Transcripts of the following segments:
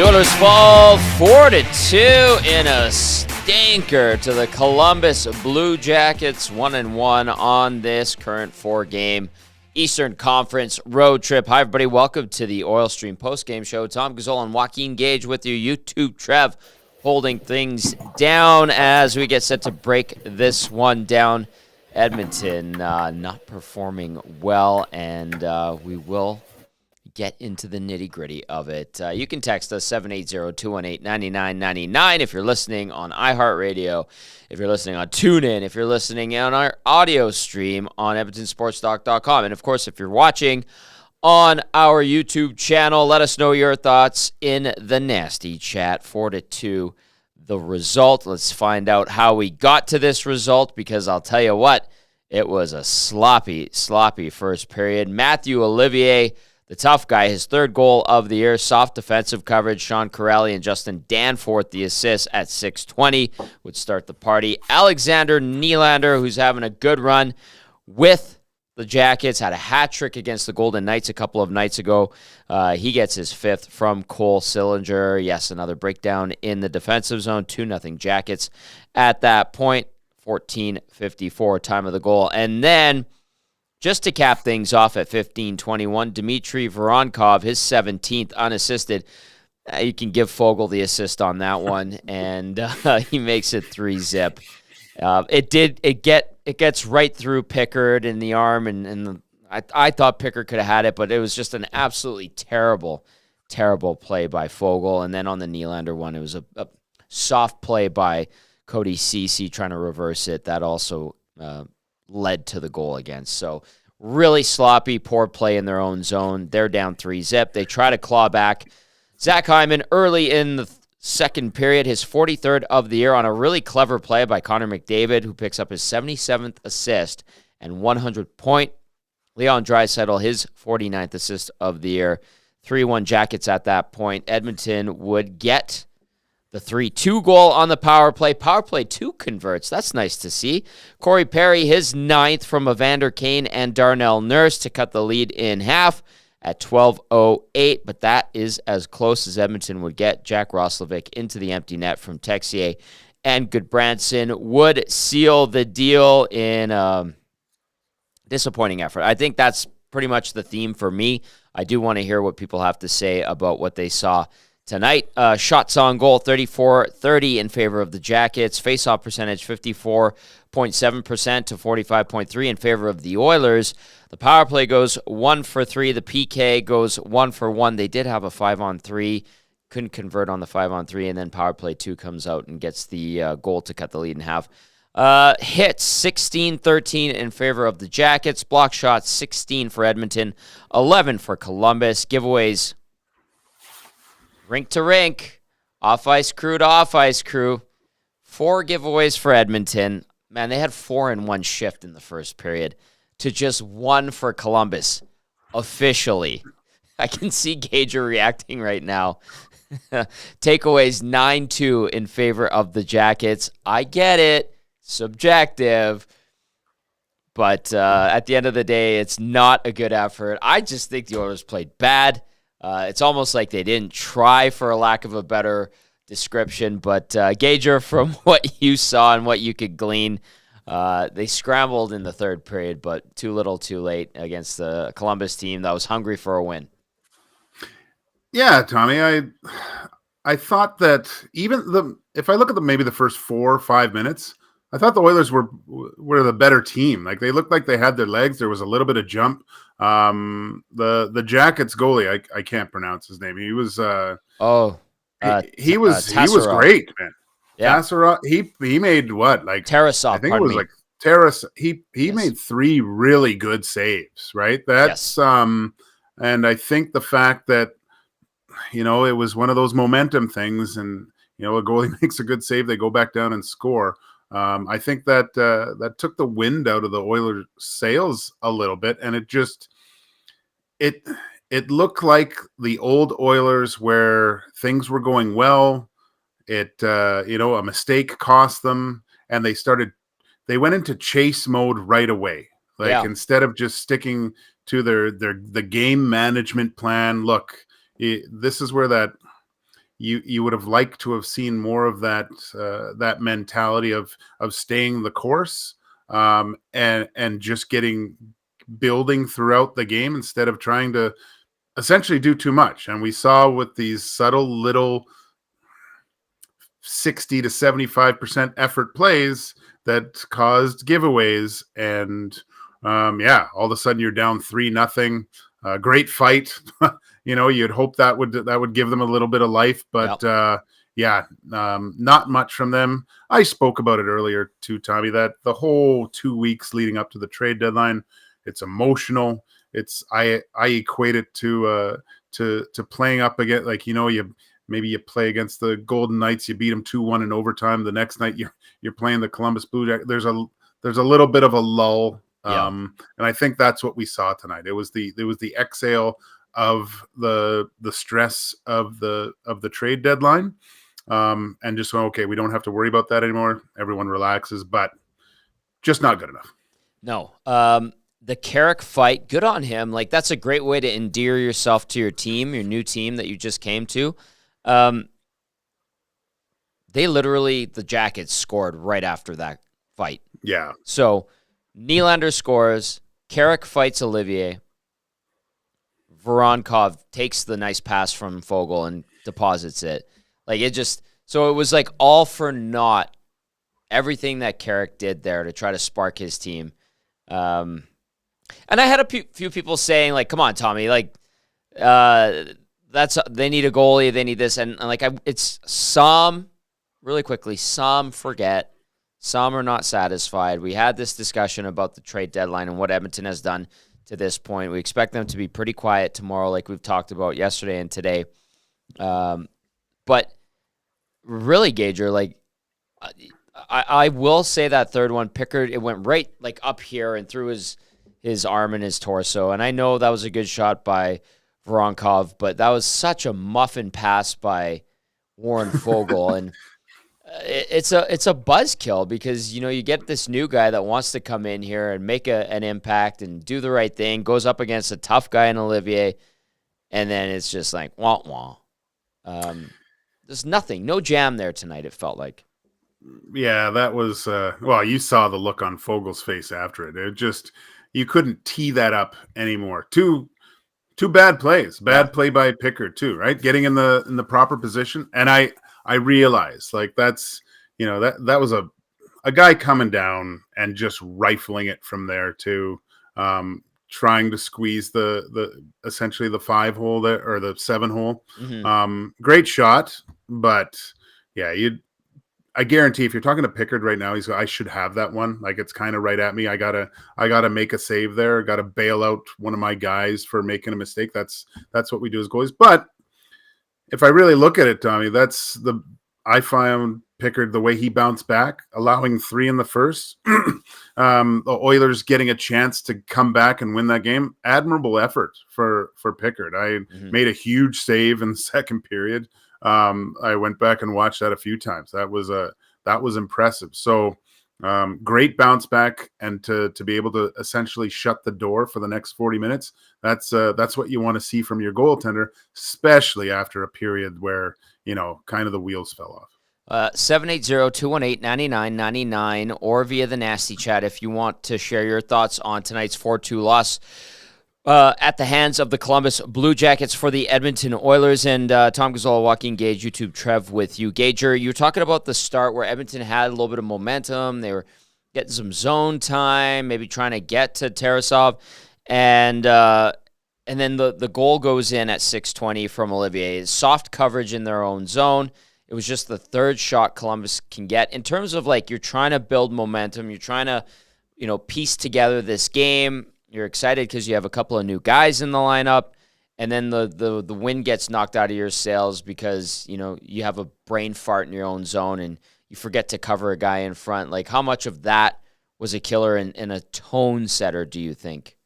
The Oilers fall 4-2 in a stinker to the Columbus Blue Jackets, 1-1 on this current 4-game Eastern Conference road trip. Hi, everybody. Welcome to the Oil Stream Postgame Show. Tom Gazzola and Joaquin Gage with you. YouTube Trev holding things down as we get set to break this one down. Edmonton not performing well, and we will get into the nitty-gritty of it. You can text us 780-218-9999 if you're listening on iHeartRadio, if you're listening on TuneIn, if you're listening on our audio stream on EdmontonSportsTalk.com. And, of course, if you're watching on our YouTube channel, let us know your thoughts in the nasty chat. 4-2, the result. Let's find out how we got to this result, because I'll tell you what, it was a sloppy first period. Matthew Olivier, the tough guy, his third goal of the year, soft defensive coverage. Sean Corelli and Justin Danforth, the assists at 6:20, would start the party. Alexander Nylander, who's having a good run with the Jackets, had a hat trick against the Golden Knights a couple of nights ago. He gets his fifth from Cole Sillinger. Yes, another breakdown in the defensive zone, 2-0 Jackets at that point. 14:54, time of the goal. And then, just to cap things off at 15:21, Dmitry Voronkov, his 17th unassisted. You can give Fogle the assist on that one, and he makes it 3-zip. It gets right through Pickard in the arm, and I thought Pickard could have had it, but it was just an absolutely terrible play by Fogle. And then on the Nylander one, it was a soft play by Cody Ceci trying to reverse it. That also led to the goal again. So really sloppy, poor play in their own zone. They're down 3-zip. They try to claw back. Zach Hyman early in the second period, his 43rd of the year, on a really clever play by Connor McDavid, who picks up his 77th assist and 100 point. Leon Draisaitl, his 49th assist of the year. 3-1 Jackets at that point. Edmonton would get the 3-2 goal on the power play. Power play 2 converts. That's nice to see. Corey Perry, his 9th from Evander Kane and Darnell Nurse to cut the lead in half at 12:08. But that is as close as Edmonton would get. Jack Roslovic into the empty net from Texier and Goodbranson would seal the deal in a disappointing effort. I think that's pretty much the theme for me. I do want to hear what people have to say about what they saw tonight. Shots on goal, 34-30 in favor of the Jackets. Face-off percentage, 54.7% to 45.3 in favor of the Oilers. The power play goes 1 for 3. The PK goes 1 for 1. They did have a 5-on-3. Couldn't convert on the 5-on-3, and then power play 2 comes out and gets the goal to cut the lead in half. Hits, 16-13 in favor of the Jackets. Block shots, 16 for Edmonton, 11 for Columbus. Giveaways, rink to rink, off-ice crew to off-ice crew. 4 giveaways for Edmonton. Man, they had 4 in one shift in the first period to just 1 for Columbus, officially. I can see Gager reacting right now. Takeaways, 9-2 in favor of the Jackets. I get it, subjective, but at the end of the day, it's not a good effort. I just think the Oilers played bad. It's almost like they didn't try, for a lack of a better description. But Gager, from what you saw and what you could glean, they scrambled in the third period, but too little too late against the Columbus team that was hungry for a win. Yeah, Tommy, I thought that if I look at maybe the first 4 or 5 minutes, I thought the Oilers were the better team. Like, they looked like they had their legs. There was a little bit of jump. The Jackets goalie, I can't pronounce his name. He was he was great, man. Yeah, Tassarov, he made what, like Tarasov, I think it was like Taras. He made 3 really good saves, right? That's and I think the fact that, it was one of those momentum things, and a goalie makes a good save, they go back down and score. I think that that took the wind out of the Oilers' sails a little bit, and it looked like the old Oilers where things were going well. A mistake cost them, and they went into chase mode right away. Instead of just sticking to the game management plan. Look, this is where that you would have liked to have seen more of that that mentality of staying the course, and just building throughout the game instead of trying to essentially do too much. And we saw with these subtle little 60 to 75% effort plays that caused giveaways. And all of a sudden you're down 3-0. Great fight. You'd hope that would give them a little bit of life, but not much from them. I spoke about it earlier too, Tommy, that the whole 2 weeks leading up to the trade deadline, it's emotional. I equate it to playing up again. Like, maybe you play against the Golden Knights, you beat them 2-1 in overtime. The next night you're playing the Columbus Blue Jackets. There's a little bit of a lull. And I think that's what we saw tonight. It was the exhale of the stress of the trade deadline. And just, okay, we don't have to worry about that anymore. Everyone relaxes, but just not good enough. No. The Carrick fight, good on him. Like, that's a great way to endear yourself to your team, your new team that you just came to. The Jackets scored right after that fight. Yeah. So Nylander scores, Carrick fights Olivier, Voronkov takes the nice pass from Foegele and deposits it. So it was like all for naught, everything that Carrick did there to try to spark his team. And I had a few people saying, like, come on, Tommy, like, they need a goalie, they need this. And like, it's some forget, some are not satisfied. We had this discussion about the trade deadline and what Edmonton has done to this point. We expect them to be pretty quiet tomorrow, like we've talked about yesterday and today. But really, Gager, like, I will say that third one, Pickard, it went right like up here and through his arm and his torso. And I know that was a good shot by Voronkov, but that was such a muffin pass by Warren Foegele. And it's a buzzkill because, you get this new guy that wants to come in here and make an impact and do the right thing, goes up against a tough guy in Olivier, and then it's just like, wah-wah. There's nothing, no jam there tonight, it felt like. Yeah, that was, you saw the look on Fogel's face after it. It just, you couldn't tee that up anymore. Two bad plays. Bad play by Pickard too, right? Getting in the proper position. And I realized, like, that's, that was a guy coming down and just rifling it from there too, trying to squeeze the essentially the 5 hole there, or the 7 hole. Mm-hmm. Great shot, but yeah, I guarantee if you're talking to Pickard right now, I should have that one. Like, it's kind of right at me. I gotta make a save there. Got to bail out one of my guys for making a mistake. That's what we do as goalies. But if I really look at it, Tommy, I found Pickard, the way he bounced back, allowing 3 in the first, the Oilers getting a chance to come back and win that game. Admirable effort for Pickard. I made a huge save in the second period. I went back and watched that a few times. That was impressive. So great bounce back, and to be able to essentially shut the door for the next 40 minutes. That's what you want to see from your goaltender, especially after a period where, kind of the wheels fell off. 780-218-9999 or via the Nasty Chat if you want to share your thoughts on tonight's 4-2 loss at the hands of the Columbus Blue Jackets for the Edmonton Oilers. And Tom Gazzola, Joaquin Gage, YouTube Trev with you. Gager, you were talking about the start where Edmonton had a little bit of momentum. They were getting some zone time, maybe trying to get to Tarasov. And then the goal goes in at 6:20 from Olivier. Soft coverage in their own zone. It was just the third shot Columbus can get. In terms of, like, you're trying to build momentum, you're trying to, piece together this game. You're excited because you have a couple of new guys in the lineup, and then the wind gets knocked out of your sails because, you have a brain fart in your own zone and you forget to cover a guy in front. Like, how much of that was a killer and a tone setter, do you think?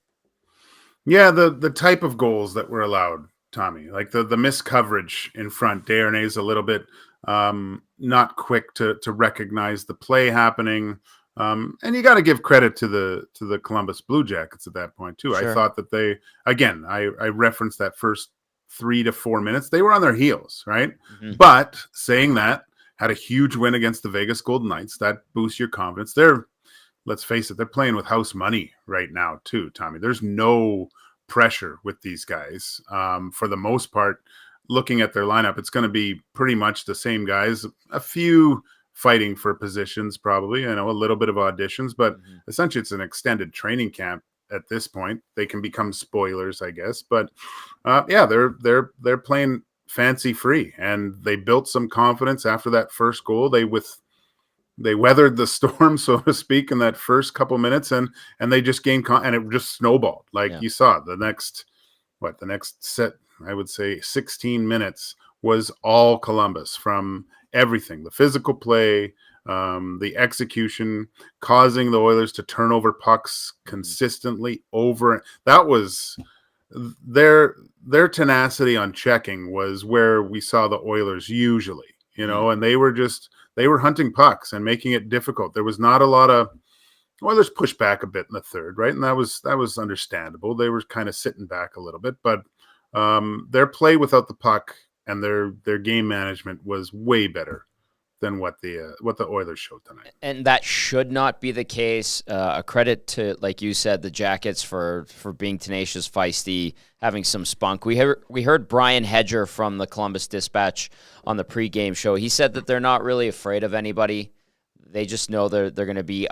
Yeah, the type of goals that were allowed, Tommy, like the missed coverage in front. Desharnais a little bit not quick to recognize the play happening. And you got to give credit to the Columbus Blue Jackets at that point too. Sure. I thought that I referenced that first 3 to 4 minutes, they were on their heels, right? Mm-hmm. But saying that, had a huge win against the Vegas Golden Knights. That boosts your confidence. Let's face it, they're playing with house money right now too, Tommy. There's no pressure with these guys. For the most part, looking at their lineup, it's going to be pretty much the same guys. A few fighting for positions, probably, a little bit of auditions, but essentially it's an extended training camp at this point. They can become spoilers, I guess. But they're playing fancy free, and they built some confidence after that first goal. They weathered the storm, so to speak, in that first couple minutes, and they just gained and it just snowballed. You saw the next set, I would say 16 minutes was all Columbus, from everything, the physical play, the execution, causing the Oilers to turn over pucks consistently over. That was their tenacity on checking was where we saw the Oilers usually, and they were hunting pucks and making it difficult. There was not a lot of Oilers pushed back a bit in the third, right? And that was understandable. They were kind of sitting back a little bit, but their play without the puck and their game management was way better than what the Oilers showed tonight. And that should not be the case. A credit to, like you said, the Jackets for being tenacious, feisty, having some spunk. We heard Brian Hedger from the Columbus Dispatch on the pregame show. He said that they're not really afraid of anybody. They just know they're going to be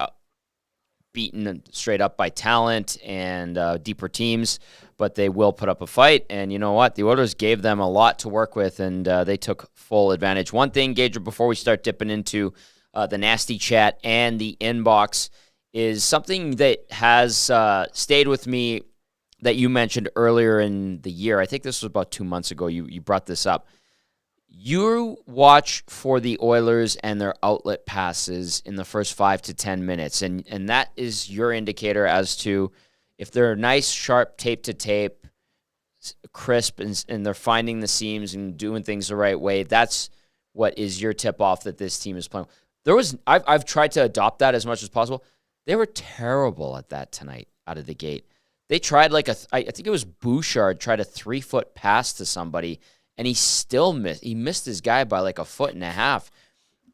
beaten straight up by talent and deeper teams, but they will put up a fight. And you know what? The Oilers gave them a lot to work with, and they took full advantage. One thing, Gage, before we start dipping into the nasty chat and the inbox, is something that has stayed with me that you mentioned earlier in the year. I think this was about 2 months ago. You brought this up. You watch for the Oilers and their outlet passes in the first 5 to 10 minutes, and that is your indicator as to if they're nice, sharp, tape-to-tape, crisp, and they're finding the seams and doing things the right way. That's what is your tip-off that this team is playing. I've tried to adopt that as much as possible. They were terrible at that tonight out of the gate. They tried I think it was Bouchard tried a 3-foot pass to somebody, and he still missed. He missed his guy by like a foot and a half.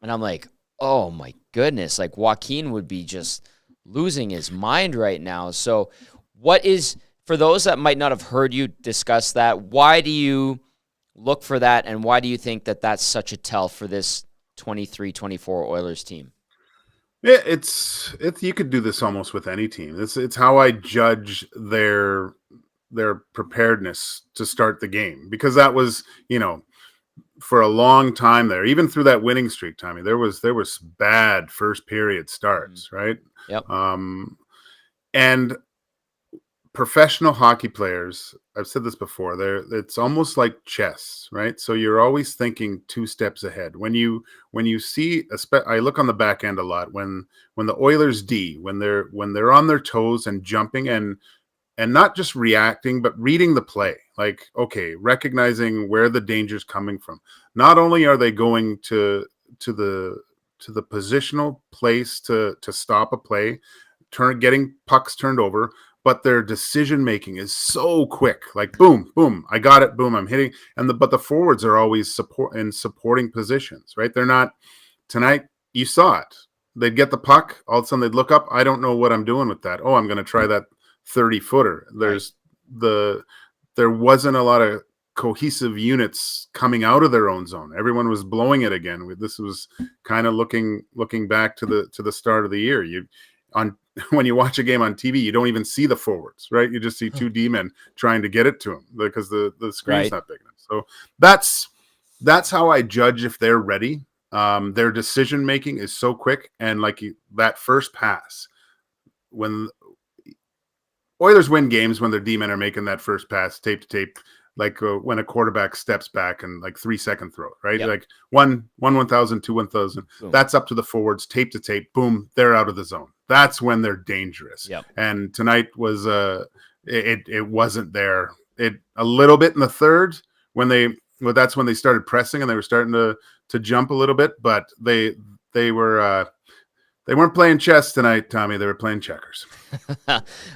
And I'm like, oh my goodness. Like Joaquin would be just losing his mind right now. So for those that might not have heard you discuss that, why do you look for that? And why do you think that that's such a tell for this 23-24 Oilers team? Yeah, it's you could do this almost with any team. It's how I judge their preparedness to start the game, because that was, for a long time there, even through that winning streak, Tommy, there was bad first period starts, right? Yep. And professional hockey players, I've said this before, it's almost like chess, right? So you're always thinking 2 steps ahead. When you see, I look on the back end a lot when the Oilers D, when they're on their toes and jumping and not just reacting, but reading the play. Like, okay, recognizing where the danger's coming from. Not only are they going to the positional place to stop a play, getting pucks turned over, but their decision making is so quick. Like, boom, boom, I got it, boom, I'm hitting. But the forwards are always supporting positions, right? They're not. Tonight, you saw it. They'd get the puck, all of a sudden they'd look up. I don't know what I'm doing with that. Oh, I'm going to try that 30-footer. There wasn't a lot of cohesive units coming out of their own zone. Everyone was blowing it again. This was kind of looking back to the start of the year. When you watch a game on TV, you don't even see the forwards, right? You just see 2 D-men trying to get it to them because the screen's not big enough. So that's how I judge if they're ready. Their decision making is so quick, and that first pass, when Oilers win games when their D-men are making that first pass, tape to tape, when a quarterback steps back and 3-second throw, right? Yep. 1,000, 2 1,000. That's up to the forwards, tape to tape, boom, they're out of the zone. That's when they're dangerous. Yep. And tonight was it wasn't there. It a little bit in the third that's when they started pressing and they were starting to jump a little bit, but they They weren't playing chess tonight, Tommy. They were playing checkers.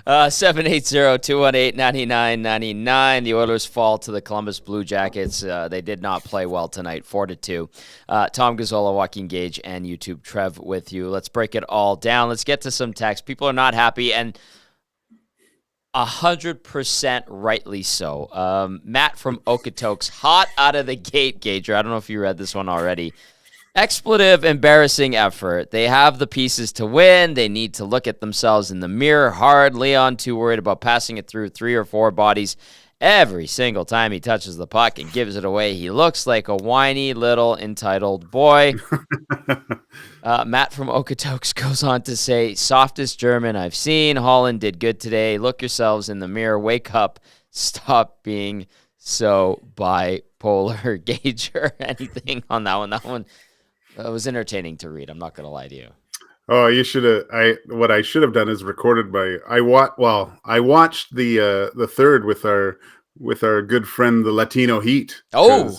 780-218-9999. The Oilers fall to the Columbus Blue Jackets. They did not play well tonight, 4-2. Tom Gazzola, Joaquin Gage, and YouTube Trev with you. Let's break it all down. Let's get to some text. People are not happy, and 100% rightly so. Matt from Okotoks, hot out of the gate, Gager. I don't know if you read this one already. Expletive, embarrassing effort. They have the pieces to win. They need to look at themselves in the mirror hard. Leon too worried about passing it through 3 or 4 bodies every single time he touches the puck and gives it away. He looks like a whiny little entitled boy. Matt from Okotoks goes on to say, softest German I've seen. Holland did good today. Look yourselves in the mirror. Wake up. Stop being so bipolar. Gager, anything on that one? That one was entertaining to read. I'm not going to lie to you. Oh, you should have. What I should have done is recorded I watched the third with our good friend the Latino Heat. Oh,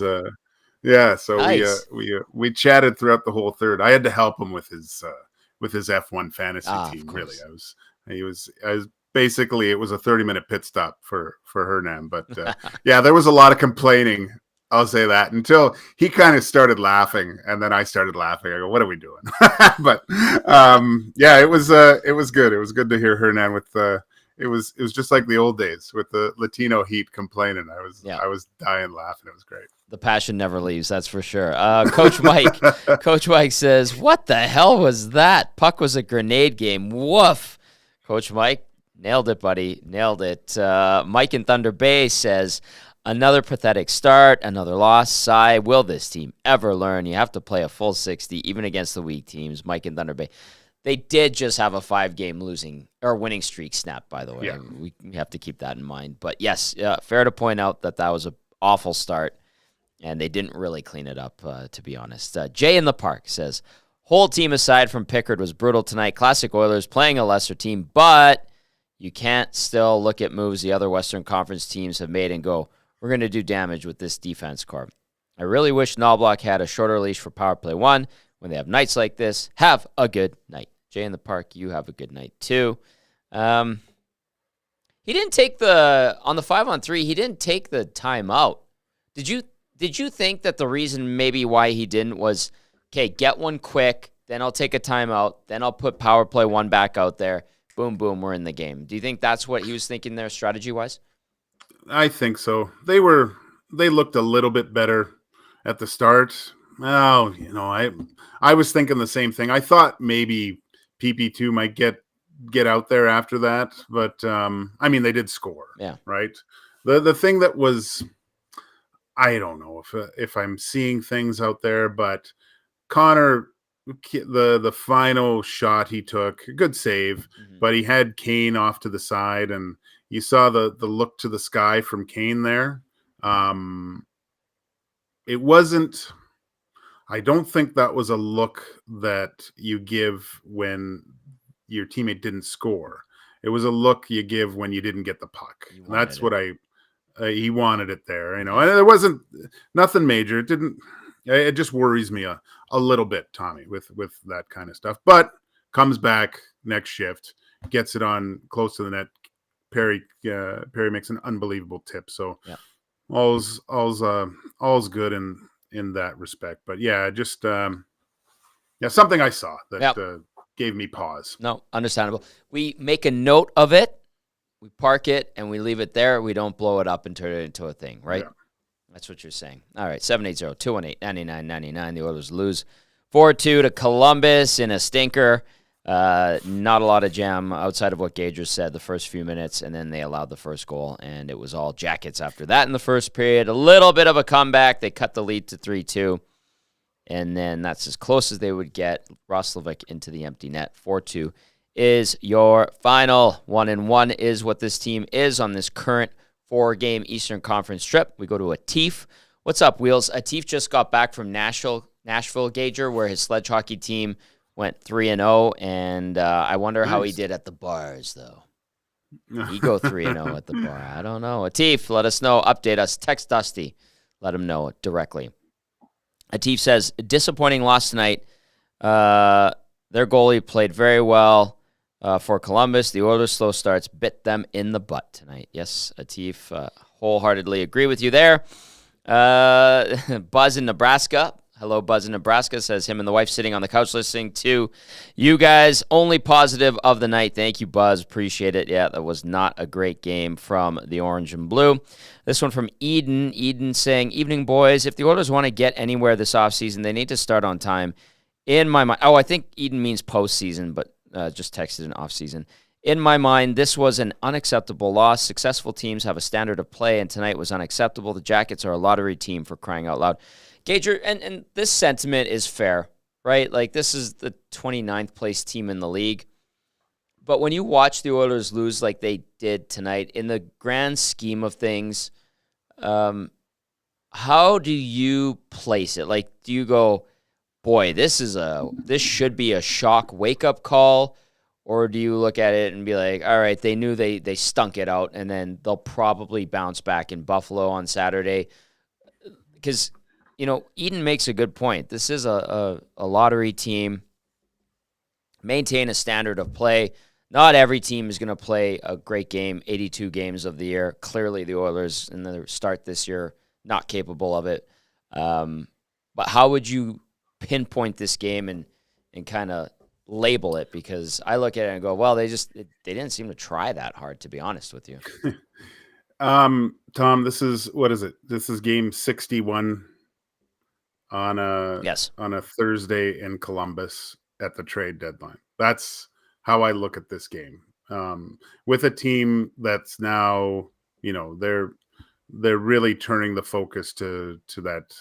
yeah. So nice. we chatted throughout the whole third. I had to help him with his F1 fantasy team. Really, I was basically it was a 30-minute pit stop for Hernan. But yeah, there was a lot of complaining. I'll say that until he kind of started laughing, and then I started laughing. I go, "What are we doing?" But yeah, it was good. It was good to hear Hernan with it was just like the old days with the Latino Heat complaining. I was dying laughing. It was great. The passion never leaves, that's for sure. Coach Mike says, "What the hell was that? Puck was a grenade game. Woof." Coach Mike, nailed it, buddy. Nailed it. Mike in Thunder Bay says, another pathetic start, another loss. Sigh. Will this team ever learn? You have to play a full 60, even against the weak teams. Mike in Thunder Bay. They did just have a 5-game winning streak snap, by the way. Yeah. We have to keep that in mind. But yes, fair to point out that was an awful start, and they didn't really clean it up, to be honest. Jay in the Park says, whole team aside from Pickard was brutal tonight. Classic Oilers playing a lesser team, but you can't still look at moves the other Western Conference teams have made and go, we're going to do damage with this defense core. I really wish Knoblauch had a shorter leash for power play 1 when they have nights like this. Have a good night. Jay in the Park, you have a good night too. He didn't take on the 5-on-3, he didn't take the timeout. Did you think that the reason maybe why he didn't was, okay, get one quick, then I'll take a timeout, then I'll put power play 1 back out there. Boom, boom, we're in the game. Do you think that's what he was thinking there strategy-wise? I think so. They looked a little bit better at the start. Oh, I was thinking the same thing. I thought maybe PP2 might get out there after that, but I mean they did score. Yeah. Right. The thing that was, I don't know if I'm seeing things out there, but Connor, the final shot he took, good save, but he had Kane off to the side, and you saw the look to the sky from Kane there. It wasn't. I don't think that was a look that you give when your teammate didn't score. It was a look you give when you didn't get the puck. And that's what he wanted it there, and it wasn't nothing major. It just worries me a little bit, Tommy, with that kind of stuff. But comes back next shift, gets it on close to the net. Perry makes an unbelievable tip. So yeah. all's good in that respect. But yeah, just something I saw that gave me pause. No, understandable. We make a note of it, we park it, and we leave it there. We don't blow it up and turn it into a thing, right? Yeah. That's what you're saying. All right, 780-218-9999. The Oilers lose 4-2 to Columbus in a stinker. Not a lot of jam outside of what Gager said the first few minutes, and then they allowed the first goal, and it was all Jackets after that in the first period. A little bit of a comeback. They cut the lead to 3-2, and then that's as close as they would get. Roslovic into the empty net. 4-2 is your final. 1-1 is what this team is on this current 4-game Eastern Conference trip. We go to Atif. What's up, Wheels? Atif just got back from Nashville, Gager, where his sledge hockey team went 3-0, and I wonder how he did at the bars, though. He go 3-0 at the bar. I don't know. Atif, let us know. Update us. Text Dusty. Let him know directly. Atif says, disappointing loss tonight. The Their goalie played very well for Columbus. The Oilers' slow starts bit them in the butt tonight. Yes, Atif, wholeheartedly agree with you there. Buzz in Nebraska. Hello, Buzz in Nebraska, says him and the wife sitting on the couch listening to you guys. Only positive of the night. Thank you, Buzz. Appreciate it. Yeah, that was not a great game from the Orange and Blue. This one from Eden. Eden saying, evening, boys. If the Oilers want to get anywhere this offseason, they need to start on time. In my mind, I think Eden means postseason, but just texted an offseason. In my mind, this was an unacceptable loss. Successful teams have a standard of play, and tonight was unacceptable. The Jackets are a lottery team, for crying out loud. Gager, and this sentiment is fair, right? Like, this is the 29th place team in the league. But when you watch the Oilers lose like they did tonight, in the grand scheme of things, how do you place it? Like, do you go, boy, this should be a shock wake-up call? Or do you look at it and be like, all right, they knew they stunk it out, and then they'll probably bounce back in Buffalo on Saturday? Because, Eden makes a good point. This is a lottery team. Maintain a standard of play. Not every team is going to play a great game, 82 games of the year. Clearly, the Oilers in the start this year, not capable of it. But how would you pinpoint this game and kind of label it? Because I look at it and go, well, they didn't seem to try that hard, to be honest with you. Tom, this is, what is it? This is game 61 on a Thursday in Columbus at the trade deadline. That's how I look at this game. With a team that's now, they're really turning the focus to that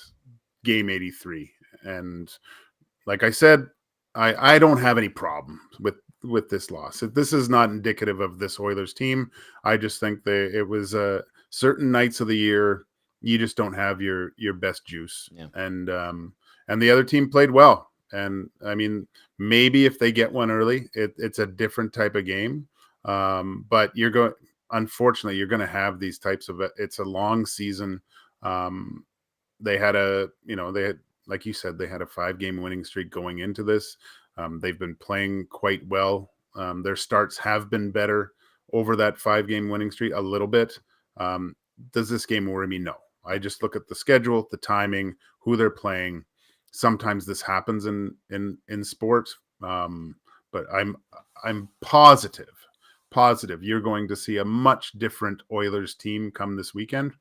game 83. And like I said, I don't have any problem with this loss. This is not indicative of this Oilers team. I just think it was certain nights of the year you just don't have your best juice. Yeah. And the other team played well. And I mean, maybe if they get one early, it's a different type of game. But unfortunately, you're going to have these types of. It's a long season. They had like you said, they had a 5-game winning streak going into this. They've been playing quite well. Their starts have been better over that 5-game winning streak a little bit. Does this game worry me? No. I just look at the schedule, the timing, who they're playing. Sometimes this happens in sports, but I'm positive you're going to see a much different Oilers team come this weekend.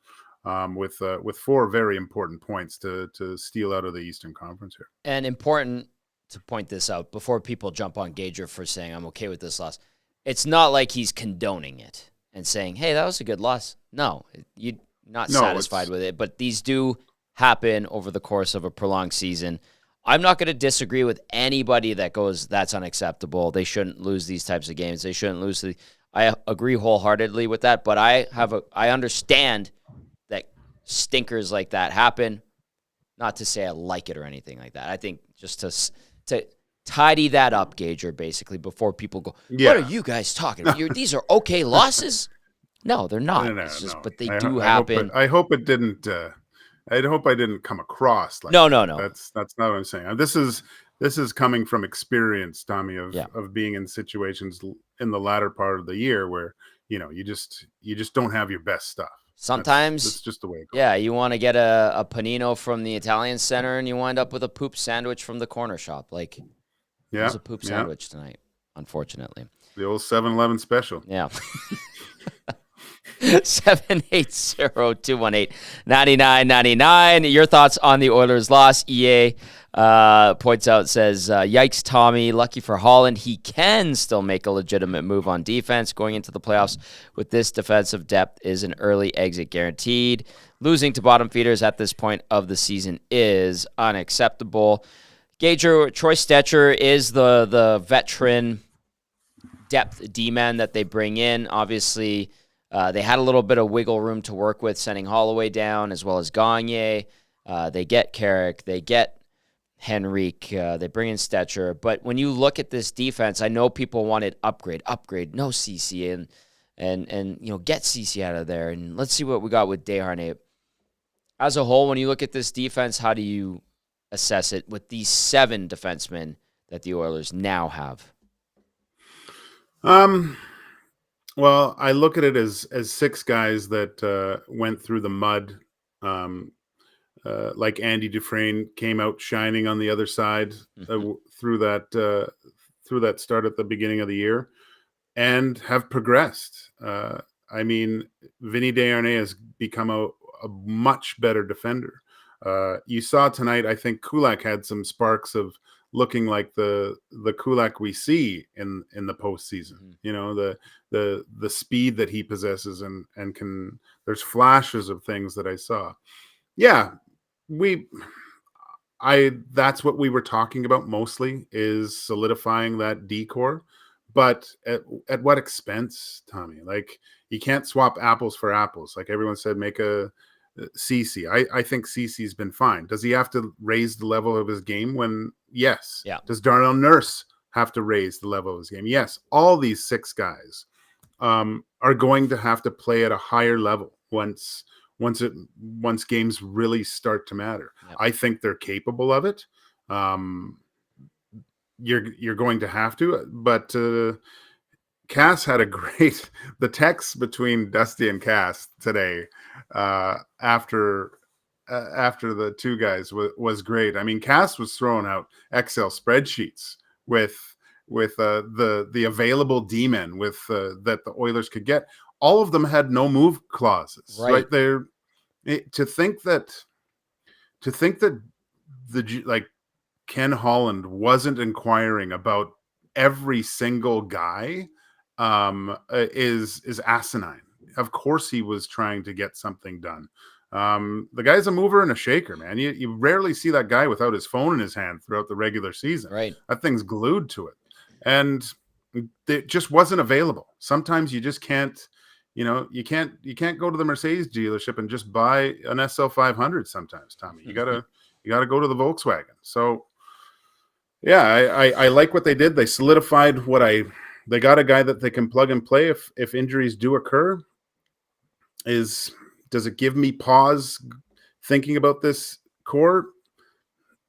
With 4 very important points to steal out of the Eastern Conference here. And important to point this out before people jump on Gager for saying I'm okay with this loss. It's not like he's condoning it and saying, hey, that was a good loss. No, you're not satisfied with it. But these do happen over the course of a prolonged season. I'm not going to disagree with anybody that goes, that's unacceptable. They shouldn't lose these types of games. They shouldn't lose. I agree wholeheartedly with that. But I understand that stinkers like that happen. Not to say I like it or anything like that. I think just to tidy that up, Gager, basically, before people go, what are you guys talking about? These are okay losses? No, they're not. No. But they do happen. I hope it didn't. I hope I didn't come across like no. That's not what I'm saying. This is coming from experience, Tommy, of being in situations in the latter part of the year where you just don't have your best stuff. Sometimes it's just the way it goes. Yeah, you want to get a panino from the Italian center and you wind up with a poop sandwich from the corner shop. Like, it was a poop sandwich tonight, unfortunately. The old 7-Eleven special. Yeah. 780-218-9999. Your thoughts on the Oilers' loss? EA points out, says, yikes, Tommy. Lucky for Holland, he can still make a legitimate move on defense. Going into the playoffs with this defensive depth is an early exit guaranteed. Losing to bottom feeders at this point of the season is unacceptable. Gager, Troy Stecher is the veteran depth D-man that they bring in. Obviously, they had a little bit of wiggle room to work with, sending Holloway down as well as Gagne. They get Carrick. They get Henrique. They bring in Stecher. But when you look at this defense, I know people wanted upgrade, no CC, and get CC out of there. And let's see what we got with Desharnais. As a whole, when you look at this defense, how do you assess it with these 7 defensemen that the Oilers now have? Well, I look at it as 6 guys that went through the mud. Like Andy Dufresne came out shining on the other side through that start at the beginning of the year, and have progressed. I mean, Vinny Desharnais has become a much better defender. You saw tonight, I think Kulak had some sparks of looking like the Kulak we see in the postseason. You know, the speed that he possesses and can. There's flashes of things that I saw. Yeah, that's what we were talking about mostly, is solidifying that D-core. But at what expense, Tommy? Like, you can't swap apples for apples. Like everyone said, make a Ceci. I think Ceci's been fine. Does he have to raise the level of his game? Yes. Yeah. Does Darnell Nurse have to raise the level of his game? Yes. All these 6 guys are going to have to play at a higher level once games really start to matter. Yep. I think they're capable of it. You're going to have to, but Cass had the text between Dusty and Cass today after the 2 guys was great. I mean, Cass was throwing out Excel spreadsheets with the available D-men that the Oilers could get. All of them had no move clauses, right there. To think that Ken Holland wasn't inquiring about every single guy is asinine. Of course he was trying to get something done. The guy's a mover and a shaker, man. You rarely see that guy without his phone in his hand throughout the regular season. Right. That thing's glued to it. And it just wasn't available. Sometimes you just can't. You know, you can't go to the Mercedes dealership and just buy an SL 500 sometimes, Tommy. You gotta go to the Volkswagen. So yeah, I like what they did. They solidified they got a guy that they can plug and play if injuries do occur. Does it give me pause thinking about this core?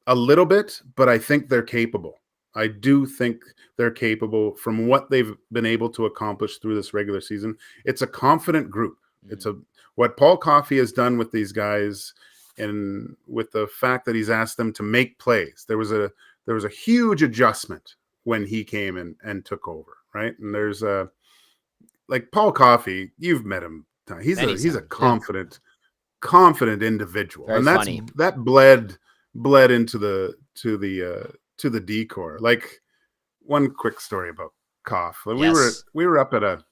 A little bit, but I think they're capable. I do think they're capable from what they've been able to accomplish through this regular season. It's a confident group. It's what Paul Coffey has done with these guys, and with the fact that he's asked them to make plays. There was a huge adjustment when he came in and took over, right? And there's like Paul Coffey, you've met him. He's a confident individual. Very and funny. That bled into the decor. Like, one quick story about Koff. Yes. We were up at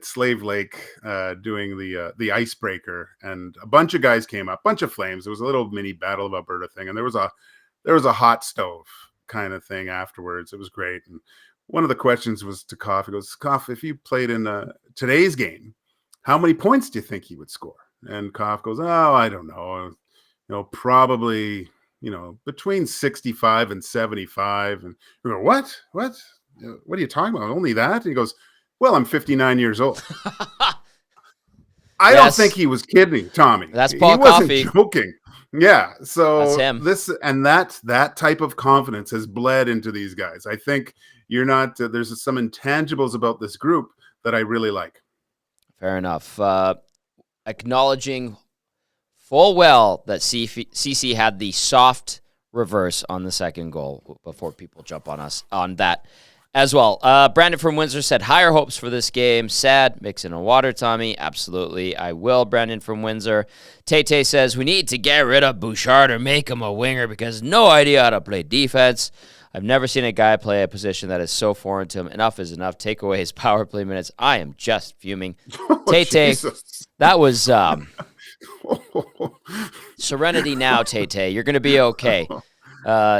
Slave Lake doing the icebreaker, and a bunch of guys came up, bunch of flames. It was a little mini Battle of Alberta thing, and there was a hot stove kind of thing afterwards. It was great. And one of the questions was to Koff. He goes, Koff, if you played in today's game, how many points do you think you would score? And Koff goes, oh, I don't know. Probably, between 65 and 75. And we go, what? What are you talking about? Only that? And he goes, well, I'm 59 years old. I don't think he was kidding, Tommy. That's Paul Coffey. He wasn't joking. Yeah. So that's him. That type of confidence has bled into these guys. I think there's some intangibles about this group that I really like. Fair enough. Acknowledging full well that CC had the soft reverse on the second goal before people jump on us on that as well. Brandon from Windsor said, higher hopes for this game. Sad. Mix in a water, Tommy. Absolutely. I will, Brandon from Windsor. Tay says, we need to get rid of Bouchard or make him a winger because no idea how to play defense. I've never seen a guy play a position that is so foreign to him. Enough is enough. Take away his power play minutes. I am just fuming. Tay, that was serenity now, Tay. You're going to be okay.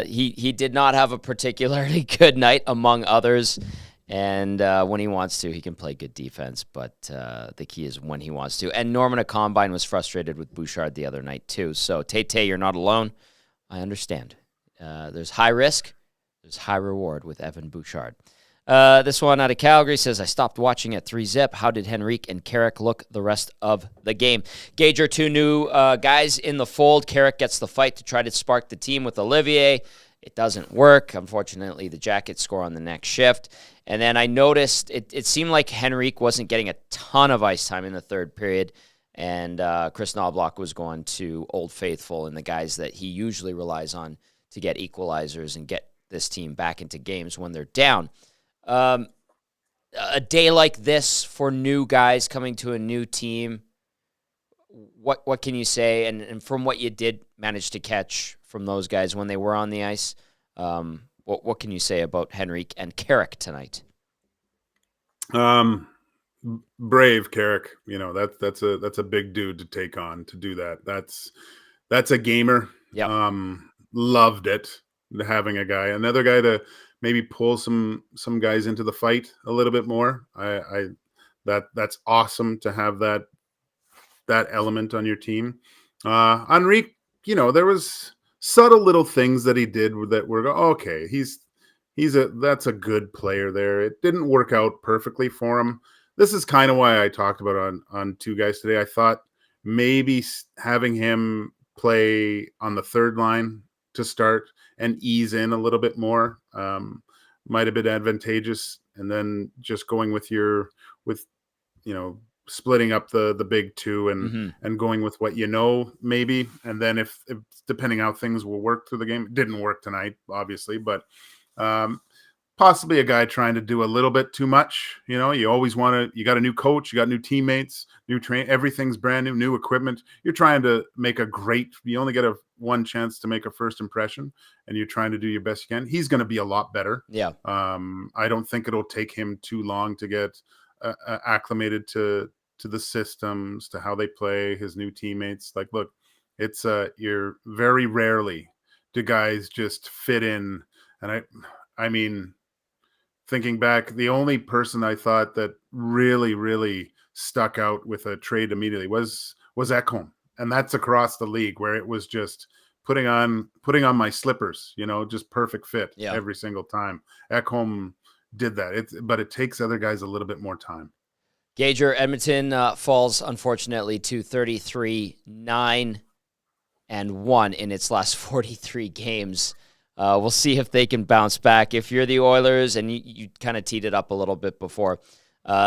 He did not have a particularly good night among others, and when he wants to, he can play good defense, but the key is when he wants to. And Norman at Combine was frustrated with Bouchard the other night too. So Tay, you're not alone. I understand. There's high risk. There's high reward with Evan Bouchard. This one out of Calgary says, I stopped watching at 3-zip. How did Henrique and Carrick look the rest of the game? Gage are two new guys in the fold. Carrick gets the fight to try to spark the team with Olivier. It doesn't work. Unfortunately, the Jackets score on the next shift. And then I noticed it seemed like Henrique wasn't getting a ton of ice time in the third period, and Chris Knoblauch was going to Old Faithful and the guys that he usually relies on to get equalizers and get this team back into games when they're down. A day like this for new guys coming to a new team, what can you say? And from what you did manage to catch from those guys when they were on the ice, what can you say about Henrique and Carrick tonight? Brave Carrick, that's a big dude to take on, to do that. That's a gamer. Yeah. Loved it, having another guy to maybe pull some guys into the fight a little bit more. That's awesome to have that element on your team. Henrique, there was subtle little things that he did that were okay. That's a good player there. It didn't work out perfectly for him. This is kind of why I talked about on two guys today. I thought maybe having him play on the third line to start and ease in a little bit more might have been advantageous, and then just going with splitting up the big two and going with what maybe, and then if depending how things will work through the game. It didn't work tonight, obviously, but possibly a guy trying to do a little bit too much. You always you got a new coach, you got new teammates, new everything's brand new equipment. You're trying to make you only get one chance to make a first impression, and you're trying to do your best you can. He's going to be a lot better. Yeah. I don't think it'll take him too long to get acclimated to the systems, to how they play, his new teammates. Like, look, it's you're very rarely do guys just fit in. And I mean, thinking back, the only person I thought that really, really stuck out with a trade immediately was Ekholm. And that's across the league, where it was just putting on my slippers, just perfect fit every single time. Ekholm did that. But it takes other guys a little bit more time. Gager, Edmonton falls, unfortunately, to 33-9-1 in its last 43 games. We'll see if they can bounce back. If you're the Oilers, and you kind of teed it up a little bit before,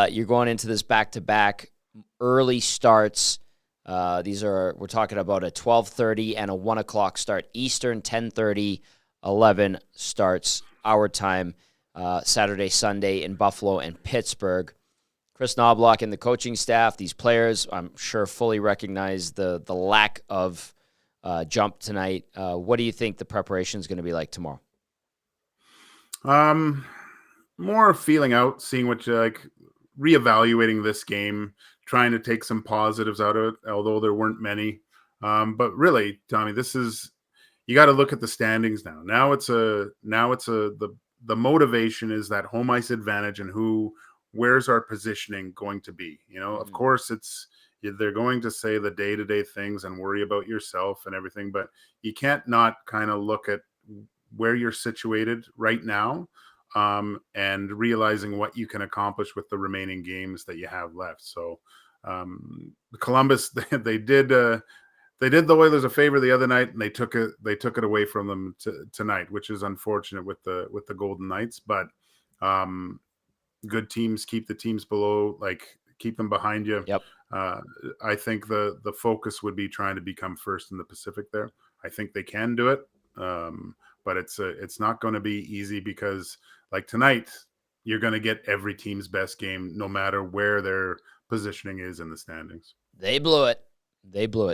you're going into this back-to-back early starts. We're talking about a 12:30 and a 1 o'clock start Eastern, 10:30, 11 starts our time, Saturday, Sunday in Buffalo and Pittsburgh. Chris Knoblauch and the coaching staff, these players, I'm sure fully recognize the lack of jump tonight. What do you think the preparation is going to be like tomorrow? More feeling out, seeing what reevaluating this game, trying to take some positives out of it, although there weren't many. But really, Tommy, you got to look at the standings now. Now the motivation is that home ice advantage, and where's our positioning going to be? Of course they're going to say the day-to-day things and worry about yourself and everything, but you can't not kind of look at where you're situated right now, and realizing what you can accomplish with the remaining games that you have left. So Columbus, they did the Oilers a favor the other night, and they took it away from them tonight, which is unfortunate with the Golden Knights. But good teams keep the teams below, keep them behind you. Yep. I think the focus would be trying to become first in the Pacific there. I think they can do it, but it's not going to be easy, because like tonight, you're going to get every team's best game, no matter where their positioning is in the standings. They blew it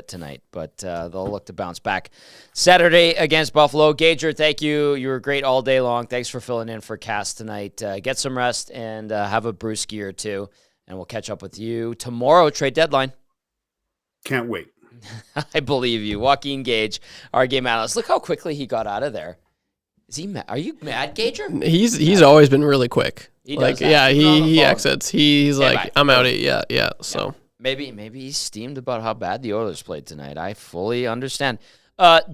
tonight, but they'll look to bounce back Saturday against Buffalo. Gager, thank you. You were great all day long. Thanks for filling in for Cass tonight. Get some rest and have a brewski or two, and we'll catch up with you tomorrow, trade deadline. Can't wait. I believe you. Joaquin Gage, our game analyst. Look how quickly he got out of there. Is he mad? Are you mad, Gager? He's always been really quick. He does he exits. He's like, I'm out. Yeah. So. Maybe he's steamed about how bad the Oilers played tonight. I fully understand.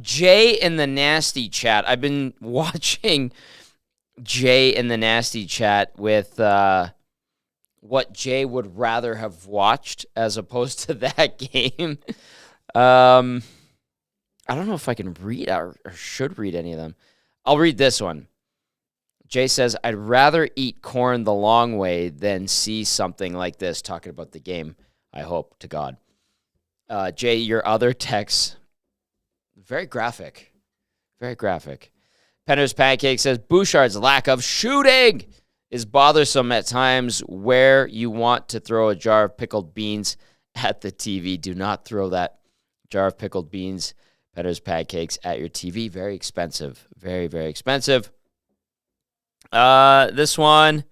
Jay in the Nasty Chat. I've been watching Jay in the Nasty Chat with what Jay would rather have watched as opposed to that game. I don't know if I can read or should read any of them. I'll read this one. Jay says, I'd rather eat corn the long way than see something like this, talking about the game, I hope to God. Jay, your other text, very graphic. Very graphic. Penner's Pancake says, Bouchard's lack of shooting is bothersome at times where you want to throw a jar of pickled beans at the TV. Do not throw that jar of pickled beans, Penner's Pancakes, at your TV. Very expensive. Very, very expensive. This one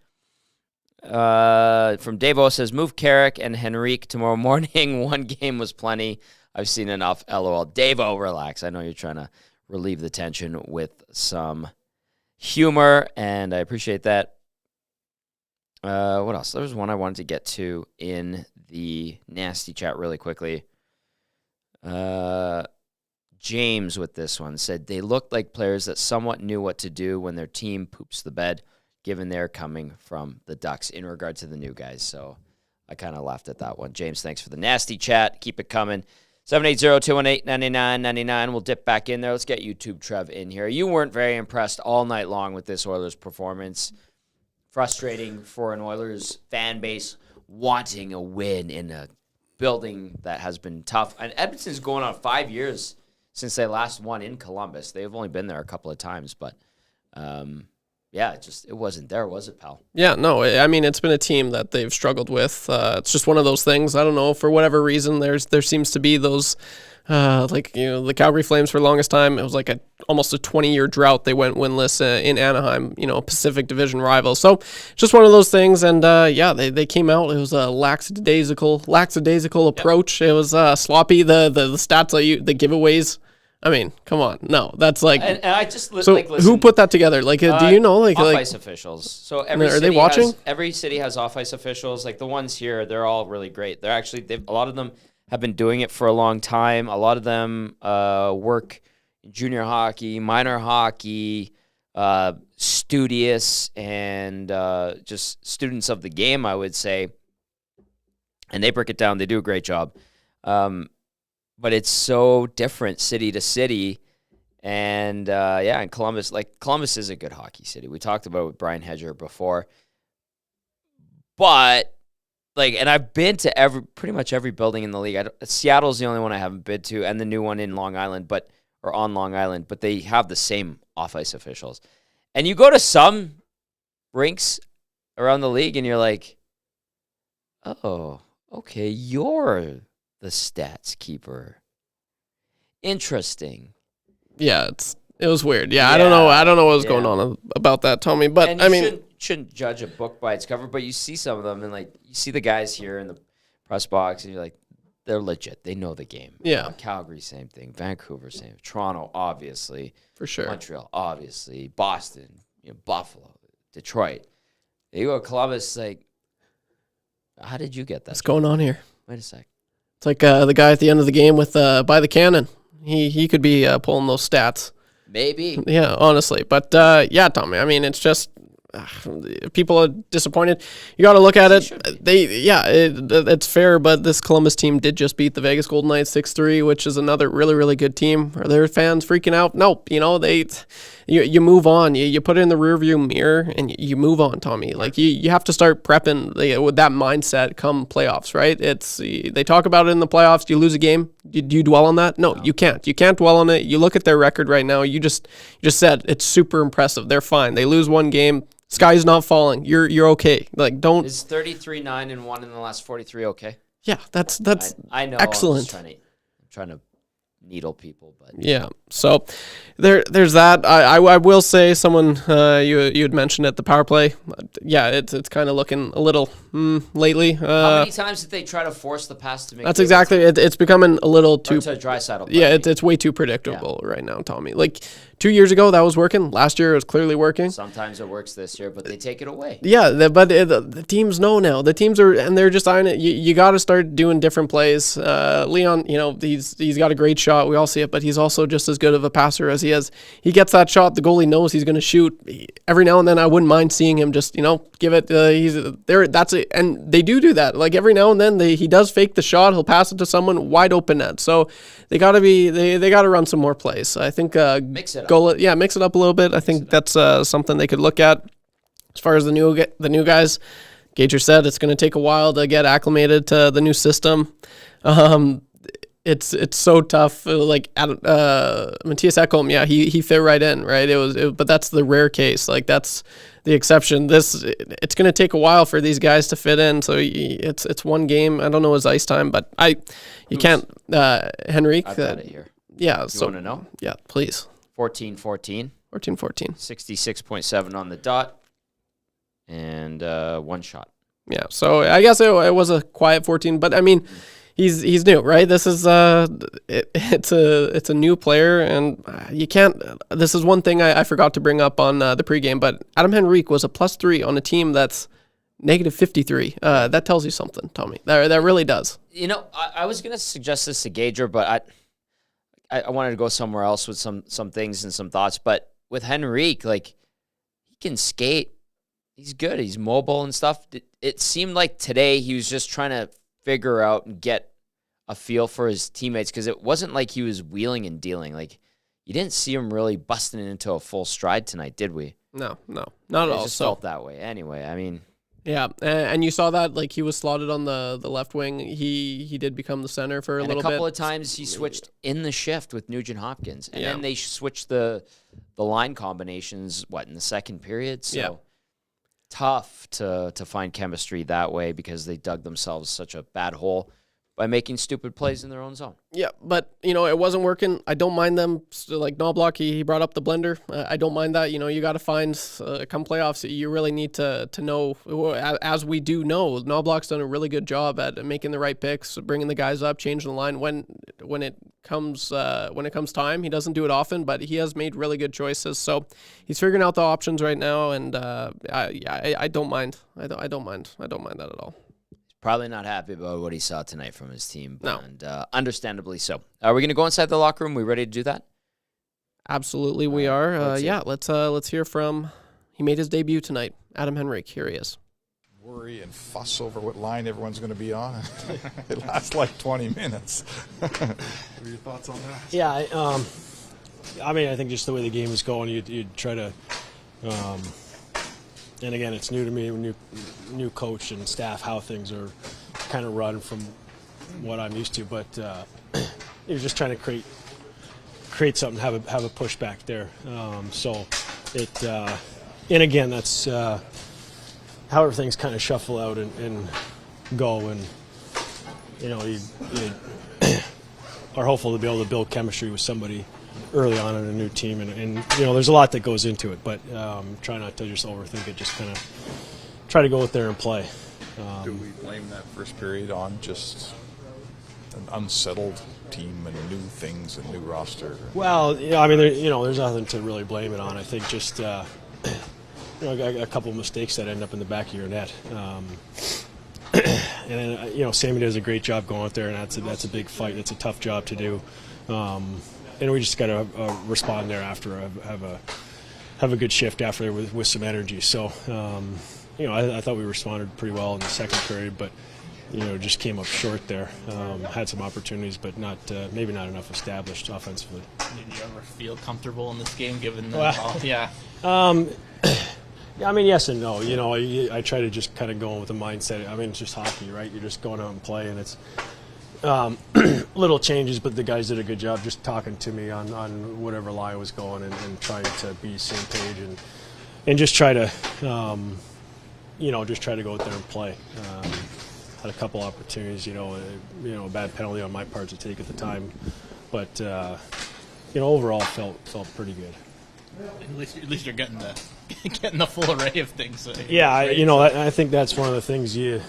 from Davo says, move Carrick and Henrique tomorrow morning. One game was plenty. I've seen enough. LOL. Davo, relax. I know you're trying to relieve the tension with some humor, and I appreciate that. What else? There was one I wanted to get to in the nasty chat really quickly. James with this one said, they looked like players that somewhat knew what to do when their team poops the bed, given they're coming from the Ducks in regard to the new guys. So I kind of laughed at that one. James, thanks for the nasty chat. Keep it coming. 780-218-9999. We'll dip back in there. Let's get YouTube Trev in here. You weren't very impressed all night long with this Oilers performance. Frustrating for an Oilers fan base wanting a win in a building that has been tough. And Edmonton's going on 5 years since they last won in Columbus. They've only been there a couple of times, but yeah, it wasn't there, was it, pal? Yeah, no, I mean, it's been a team that they've struggled with. It's just one of those things. I don't know, for whatever reason, there seems to be those, the Calgary Flames for the longest time. It was like almost a 20-year drought. They went winless in Anaheim, Pacific Division rival. So just one of those things. And they came out. It was a lackadaisical approach. It was sloppy. The stats, the giveaways. I mean, come on. No, that's like. And I just listen. Who put that together? Like, do you know? Off-ice officials. So are they watching? Every city has off-ice officials. Like the ones here, they're all really great. They're actually a lot of them have been doing it for a long time. A lot of them work in junior hockey, minor hockey, studious, and just students of the game, I would say. And they break it down. They do a great job. But it's so different city to city. And, and Columbus is a good hockey city. We talked about it with Brian Hedger before. But, and I've been to pretty much every building in the league. Seattle's the only one I haven't been to, and the new one in Long Island, on Long Island. But they have the same off-ice officials. And you go to some rinks around the league, and you're like, oh, okay, you're the stats keeper. Interesting. Yeah, it was weird. Yeah, I don't know what was going on about that, Tommy. But and you shouldn't judge a book by its cover. But you see some of them, and you see the guys here in the press box, and you're like, they're legit. They know the game. Yeah. Calgary, same thing. Vancouver, same. Toronto, obviously. For sure. Montreal, obviously. Boston, Buffalo, Detroit. They go to Columbus. How did you get that? What's going on here? Wait a sec. It's like the guy at the end of the game with by the cannon. He could be pulling those stats. Maybe. Yeah, honestly. But Tommy, I mean, it's just people are disappointed. You got to look at it. It's fair, but this Columbus team did just beat the Vegas Golden Knights 6-3, which is another really, really good team. Are their fans freaking out? Nope. You move on. You put it in the rearview mirror and you move on, Tommy. You have to start prepping with that mindset come playoffs, right? They talk about it in the playoffs. Do you lose a game? Do you dwell on that? No, you can't. You can't dwell on it. You look at their record right now. You just said it's super impressive. They're fine. They lose one game. Sky's not falling. You're okay. Don't. Is 33-9-1 in the last 43 okay? Yeah, that's I know. excellent. I'm trying to needle people, but yeah. So there's that. I will say someone you had mentioned at the power play. Yeah, it's kind of looking a little lately. How many times did they try to force the pass to make? That's exactly it. It's becoming a little too Draisaitl. Yeah, it's way too predictable right now, Tommy. 2 years ago that was working. Last year it was clearly working. Sometimes it works this year, but they take it away. Yeah, but the teams know now. The teams they're just on it. You got to start doing different plays. Leon, he's got a great shot. We all see it, but he's also just as good of a passer as he is. He gets that shot. The goalie knows he's going to shoot. Every now and then, I wouldn't mind seeing him just give it. He's there. That's it, and they do that. Every now and then, he does fake the shot. He'll pass it to someone wide open net. So they got to run some more plays. I think mix it mix it up a little bit. I think that's something they could look at. As far as the new guys, Gager said it's going to take a while to get acclimated to the new system. It's so tough. Like Matthias Ekholm, he fit right in, right? But that's the rare case. Like that's the exception. It's going to take a while for these guys to fit in. So it's one game. I don't know his ice time, but can't. Henrique. I've got it here. Yeah. You want to know? Yeah, please. 14-14. 66.7 on the dot, and one shot. Yeah. So I guess it was a quiet 14, but I mean. He's new, right? This is it's a new player, and you can't. This is one thing I forgot to bring up on the pregame, but Adam Henrique was a +3 on a team that's -53. That tells you something, Tommy. That really does. You know, I was gonna suggest this to Gager, but I wanted to go somewhere else with some things and some thoughts. But with Henrique, like he can skate, he's good, he's mobile and stuff. It seemed like today he was just trying to figure out and get a feel for his teammates, because it wasn't like he was wheeling and dealing. Like you didn't see him really busting into a full stride tonight, did we? No, not at all. It just felt that way. Anyway, I mean, yeah, and you saw that like he was slotted on the left wing. He did become the center for a little bit. A couple of times he switched in the shift with Nugent Hopkins, and then they switched the line combinations. In the second period? So tough to find chemistry that way, because they dug themselves such a bad hole by making stupid plays in their own zone. Yeah, but, it wasn't working. I don't mind them. Like Knoblauch, he brought up the blender. I don't mind that. You got to find, come playoffs, you really need to know, as we do know, Knoblauch's done a really good job at making the right picks, bringing the guys up, changing the line. When it comes time, he doesn't do it often, but he has made really good choices. So he's figuring out the options right now, and I don't mind. I don't mind that at all. Probably not happy about what he saw tonight from his team. No. And understandably so. Are we going to go inside the locker room? We ready to do that? Absolutely, we are. Let's hear from. He made his debut tonight. Adam Henrique. Here he is. Worry and fuss over what line everyone's going to be on. It lasts like 20 minutes. What are your thoughts on that? Yeah, I think just the way the game is going, you'd try to. And again, it's new to me, new coach and staff, how things are kind of run from what I'm used to. But you're just trying to create something, have a pushback there. And again, that's how everything's kind of shuffle out and go. And you are hopeful to be able to build chemistry with somebody early on in a new team, and there's a lot that goes into it, but try not to just overthink it, just kind of try to go out there and play. Do we blame that first period on just an unsettled team and new things and new roster? Well, there's nothing to really blame it on. I think just a couple of mistakes that end up in the back of your net. And then, Sammy does a great job going out there, and that's a big fight. It's a tough job to do. And we just got to respond thereafter, have a good shift after with some energy. So, I thought we responded pretty well in the second period, but just came up short there. Had some opportunities, but maybe not enough established offensively. Did you ever feel comfortable in this game, given the ball? Yeah. Yes and no. I try to just kind of go with the mindset. It's just hockey, right? You're just going out and play, and it's. Little changes, but the guys did a good job just talking to me on whatever line was going and trying to be same page and just try to just try to go out there and play. Had a couple opportunities, a bad penalty on my part to take at the time, but overall felt pretty good. At least you're getting the full array of things. So I think that's one of the things you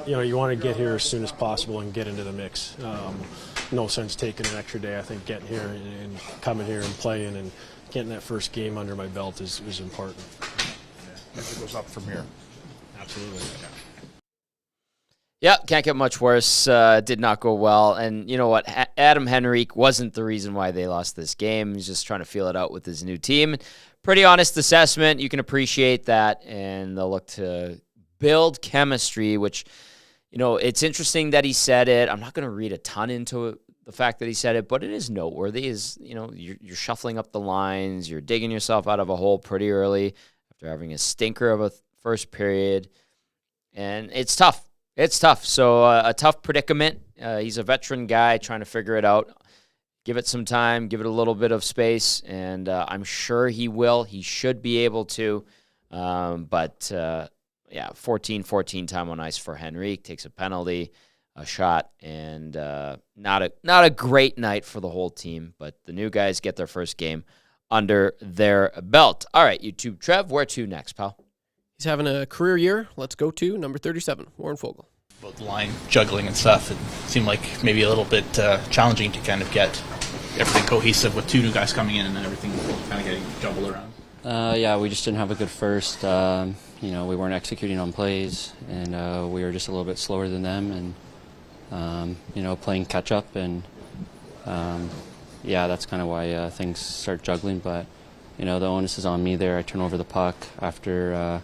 want to get here as soon as possible and get into the mix. No sense taking an extra day. I think getting here and coming here and playing and getting that first game under my belt is important. If it goes up from here. Absolutely. Yeah, can't get much worse. Did not go well. And you know what? Adam Henrique wasn't the reason why they lost this game. He's just trying to feel it out with his new team. Pretty honest assessment. You can appreciate that. And they'll look to build chemistry, which, it's interesting that he said it. I'm not going to read a ton into the fact that he said it, but it is noteworthy. Is you're shuffling up the lines, you're digging yourself out of a hole pretty early after having a stinker of a first period, and it's tough. It's tough. So a tough predicament. He's a veteran guy trying to figure it out. Give it some time, give it a little bit of space, and I'm sure he will. He should be able to. But 14-14 time on ice for Henrique. Takes a penalty, a shot, and not a great night for the whole team. But the new guys get their first game under their belt. All right, YouTube Trev, where to next, pal? He's having a career year. Let's go to number 37, Warren Foegele. About the line juggling and stuff, it seemed like maybe a little bit challenging to kind of get everything cohesive with two new guys coming in and then everything kind of getting jumbled around. We just didn't have a good first. We weren't executing on plays, and we were just a little bit slower than them, and playing catch up, and that's kind of why things start juggling. But the onus is on me there. I turn over the puck after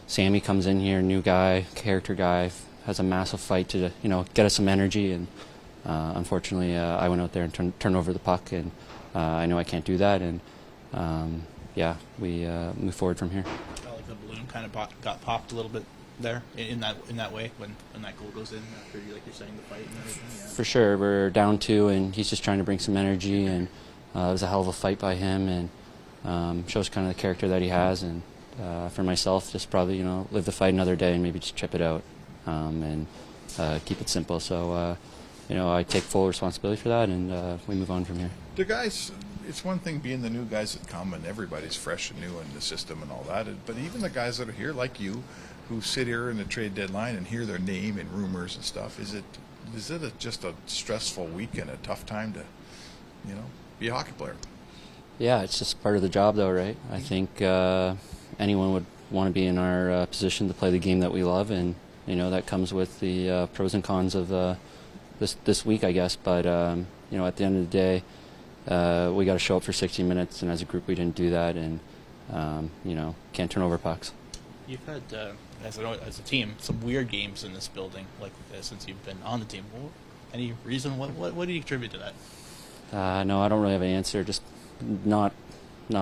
Sammy comes in here, new guy, character guy, has a massive fight to get us some energy, and unfortunately I went out there and turned over the puck, and I know I can't do that, and we move forward from here. I felt like the balloon kind of got popped a little bit there in that way when that goal goes in after like you're saying the fight and everything. Yeah. For sure, we're down 2, and he's just trying to bring some energy, and it was a hell of a fight by him, and shows kind of the character that he has, and for myself, just probably live the fight another day and maybe just chip it out, and keep it simple. So I take full responsibility for that, and we move on from here. The guys, it's one thing being the new guys that come and everybody's fresh and new in the system and all that, but even the guys that are here, like you, who sit here in the trade deadline and hear their name and rumors and stuff, is it just a stressful week and a tough time to, be a hockey player? Yeah, it's just part of the job, though, right? I think anyone would want to be in our position to play the game that we love, and that comes with the pros and cons of this week, I guess. But at the end of the day, we got to show up for 60 minutes, and as a group, we didn't do that, and can't turn over pucks. You've had, as a team, some weird games in this building, like since you've been on the team. Any reason? What do you attribute to that? No, I don't really have an answer. Just not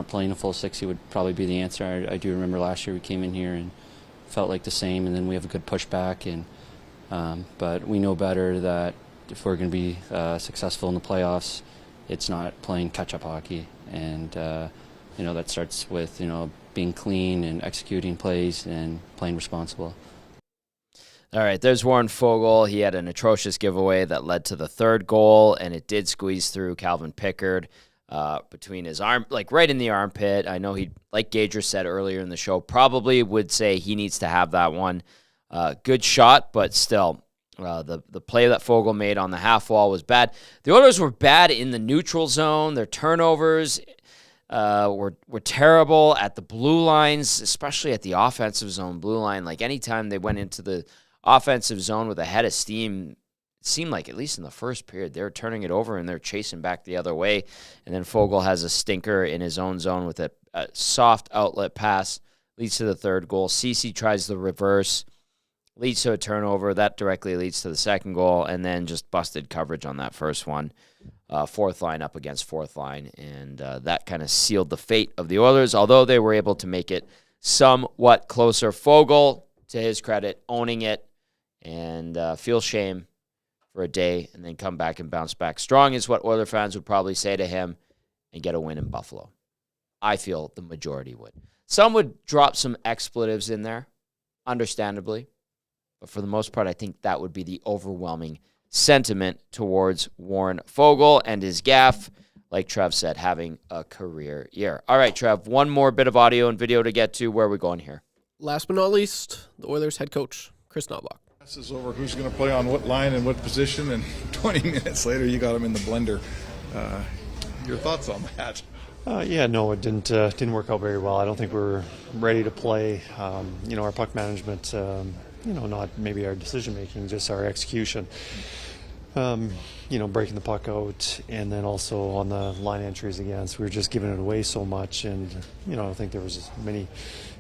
playing a full 60 would probably be the answer. I do remember last year we came in here and felt like the same, and then we have a good pushback, and but we know better that if we're going to be successful in the playoffs, it's not playing catch-up hockey, and that starts with being clean and executing plays and playing responsible. All right, there's Warren Foegele. He had an atrocious giveaway that led to the third goal, and it did squeeze through Calvin Pickard between his arm, like right in the armpit. I know he, like Gager said earlier in the show, probably would say he needs to have that one. Good shot, but still, the play that Foegele made on the half wall was bad. The Oilers were bad in the neutral zone. Their turnovers were terrible at the blue lines, especially at the offensive zone blue line. Like anytime they went into the offensive zone with a head of steam, it seemed like, at least in the first period, they were turning it over and they're chasing back the other way. And then Foegele has a stinker in his own zone with a soft outlet pass, leads to the third goal. Ceci tries the reverse, leads to a turnover. That directly leads to the second goal, and then just busted coverage on that first one. Fourth line up against fourth line, and that kind of sealed the fate of the Oilers, although they were able to make it somewhat closer. Foegele, to his credit, owning it, and feel shame for a day, and then come back and bounce back strong is what Oiler fans would probably say to him, and get a win in Buffalo. I feel the majority would. Some would drop some expletives in there, understandably, but for the most part, I think that would be the overwhelming sentiment towards Warren Foegele and his gaffe, like Trev said, having a career year. All right, Trev, one more bit of audio and video to get to. Where are we going here? Last but not least, the Oilers head coach, Chris Knoblauch. This is over who's going to play on what line and what position, and 20 minutes later you got him in the blender. Your thoughts on that? It didn't work out very well. I don't think we're ready to play. Our puck management, not maybe our decision making, just our execution. Breaking the puck out, and then also on the line entries against, we were just giving it away so much, and I don't think there was as many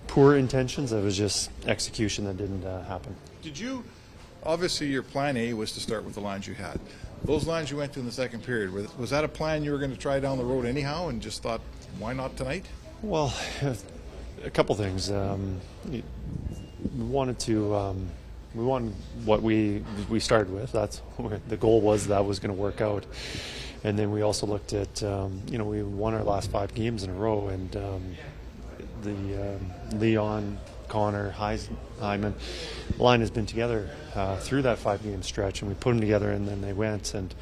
poor intentions. It was just execution that didn't happen. Obviously your plan A was to start with the lines you had. Those lines you went to in the second period, was that a plan you were going to try down the road anyhow and just thought, why not tonight? Well, a couple things. We wanted what we started with. That's where the goal was, that was going to work out. And then we also looked at, we won our last 5 games in a row, and the Leon, Connor, Hyman line has been together through that 5-game stretch, and we put them together, and then they went, and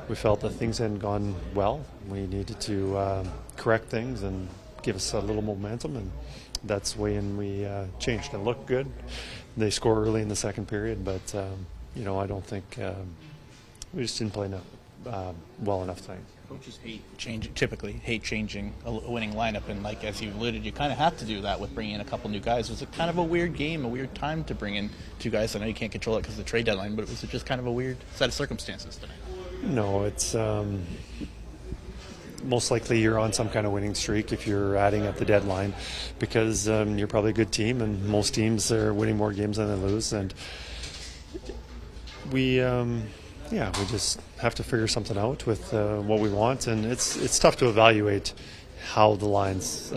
we felt that things hadn't gone well. We needed to correct things and give us a little momentum, and that's when we changed. It looked good. They score early in the second period, but I don't think we just didn't play well enough tonight. Coaches typically hate changing a winning lineup, and like as you alluded, you kind of have to do that with bringing in a couple new guys. Was it kind of a weird game, a weird time to bring in 2 guys? I know you can't control it because of the trade deadline, but was it just kind of a weird set of circumstances tonight? No, it's most likely you're on some kind of winning streak if you're adding at the deadline, because you're probably a good team, and most teams are winning more games than they lose, and we just have to figure something out with what we want, and it's tough to evaluate how the lines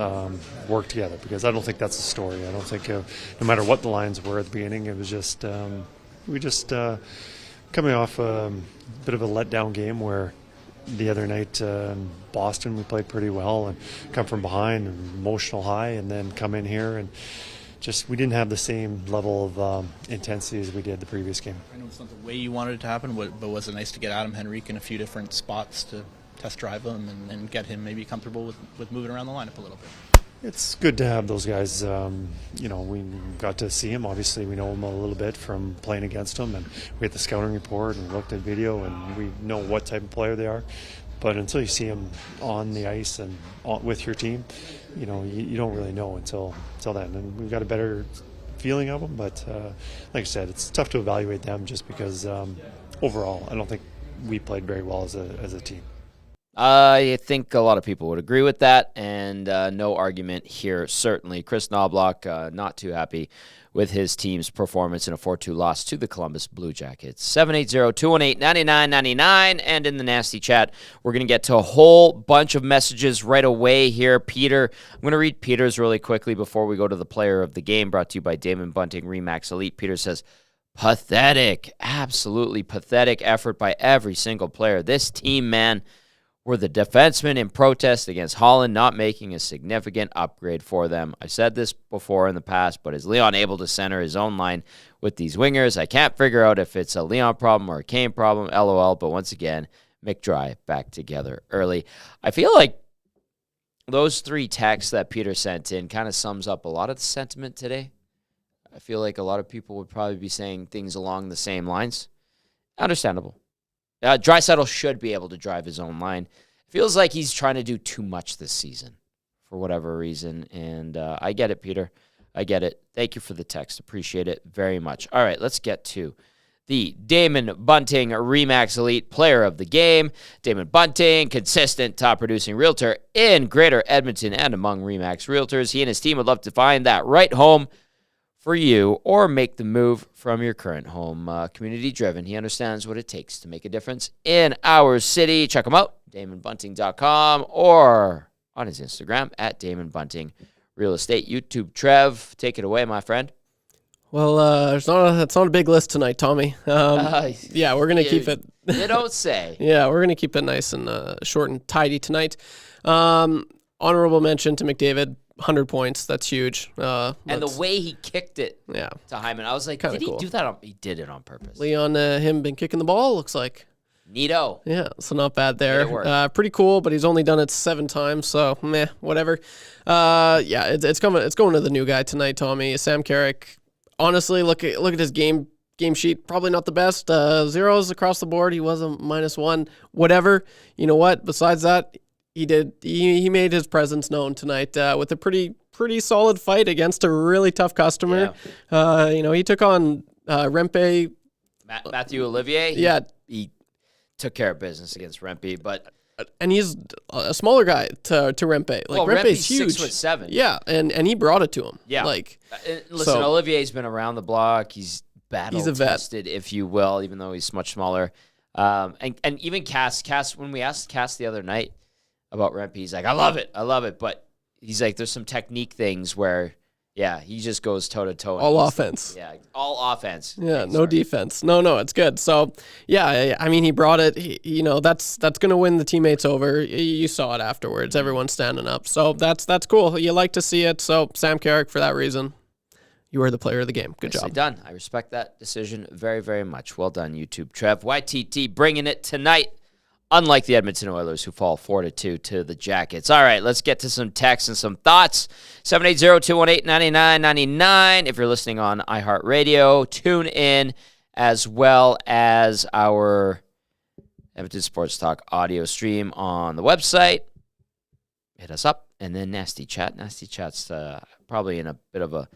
work together, because I don't think that's the story. I don't think no matter what the lines were at the beginning, it was just coming off a bit of a letdown game where the other night in Boston we played pretty well and come from behind, an emotional high, and then come in here and just we didn't have the same level of intensity as we did the previous game. I know it's not the way you wanted it to happen, but was it nice to get Adam Henrique in a few different spots to test drive him and get him maybe comfortable with moving around the lineup a little bit? It's good to have those guys. We got to see him. Obviously, we know him a little bit from playing against him, and we had the scouting report and looked at video, and we know what type of player they are. But until you see them on the ice and with your team, you don't really know until then. And we've got a better feeling of them. But like I said, it's tough to evaluate them just because overall, I don't think we played very well as a team. I think a lot of people would agree with that, and no argument here, certainly. Chris Knoblauch, not too happy with his team's performance in a 4-2 loss to the Columbus Blue Jackets. 780-218-9999, and in the nasty chat, we're going to get to a whole bunch of messages right away here. Peter, I'm going to read Peter's really quickly before we go to the player of the game, brought to you by Damon Bunting Remax Elite. Peter says, pathetic, absolutely pathetic effort by every single player. This team, man, were the defensemen in protest against Holland not making a significant upgrade for them. I've said this before in the past, but is Leon able to center his own line with these wingers? I can't figure out if it's a Leon problem or a Kane problem, LOL, but once again, McDry back together early. I feel like those 3 texts that Peter sent in kind of sums up a lot of the sentiment today. I feel like a lot of people would probably be saying things along the same lines. Understandable. Draisaitl should be able to drive his own line. Feels like he's trying to do too much this season for whatever reason, and I get it, Peter. I get it. Thank you for the text. Appreciate it very much. All right, let's get to the Damon Bunting Remax Elite Player of the Game. Damon Bunting, consistent top-producing realtor in Greater Edmonton and among Remax realtors. He and his team would love to find that right home for you, or make the move from your current home. Community-driven. He understands what it takes to make a difference in our city. Check him out, DamonBunting.com, or on his Instagram, at DamonBunting Real Estate. YouTube, Trev, take it away, my friend. Well, it's not a big list tonight, Tommy. Yeah, we're going to keep it. You don't say. Yeah, we're going to keep it nice and short and tidy tonight. Honorable mention to McDavid. 100 points. That's huge. And the way he kicked it to Hyman, I was like, kinda did he cool. do that? He did it on purpose. Leon, him been kicking the ball, looks like. Neato. Yeah, so not bad there. Pretty cool, but he's only done it 7 times, so meh, whatever. It's going to the new guy tonight, Tommy. Sam Carrick. Honestly, look at his game sheet. Probably not the best. 0s across the board. He was a -1. Whatever. You know what? Besides that, he made his presence known tonight with a pretty solid fight against a really tough customer. Yeah. He took on Rempe. Matthew Olivier. He took care of business against Rempe, and he's a smaller guy to Rempe. Rempe's huge. 6'7". Yeah, and he brought it to him. Yeah. Listen, Olivier's been around the block. He's battle tested, if you will, even though he's much smaller. And even Cass, when we asked Cass the other night about Rempe, he's like, I love it. But he's like, there's some technique things where, yeah, he just goes toe-to-toe. All offense. Yeah, all offense. Yeah, no defense. No, it's good. So, yeah, I mean, he brought it. That's going to win the teammates over. You saw it afterwards. Everyone's standing up. So that's cool. You like to see it. So, Sam Carrick, for that reason, you are the player of the game. Good job. Done. I respect that decision very, very much. Well done, YouTube. Trev, YTT bringing it tonight. Unlike the Edmonton Oilers, who fall 4-2 to the Jackets. All right, let's get to some texts and some thoughts. 780-218-9999. If you're listening on iHeartRadio, tune in, as well as our Edmonton Sports Talk audio stream on the website. Hit us up. And then Nasty Chat. Nasty Chat's probably in a bit of a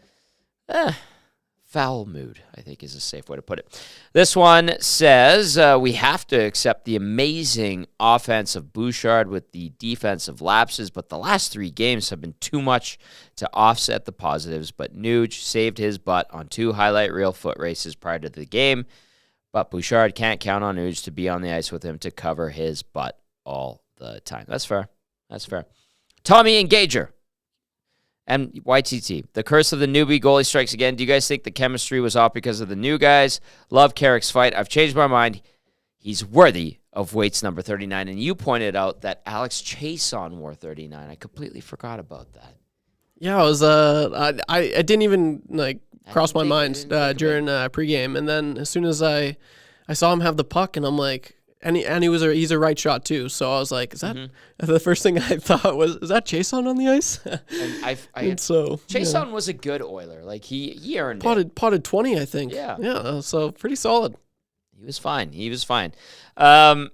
foul mood, I think is a safe way to put it. This one says, we have to accept the amazing offense of Bouchard with the defensive lapses, but the last 3 games have been too much to offset the positives. But Nuge saved his butt on 2 highlight reel foot races prior to the game, but Bouchard can't count on Nuge to be on the ice with him to cover his butt all the time. That's fair. Tommy Engager. And YTT, the curse of the newbie goalie strikes again. Do you guys think the chemistry was off because of the new guys? Love Carrick's fight. I've changed my mind. He's worthy of Waite's number 39. And you pointed out that Alex Chason wore 39. I completely forgot about that. Yeah, it was. I didn't even cross my mind during pregame, and then as soon as I saw him have the puck, and I'm like. And he's a right shot too, so I was like, "Is that the first thing I thought was? Is that Chason on the ice?" And so Chason was a good Oiler, like he earned potted 20, I think. Yeah. So pretty solid. He was fine. The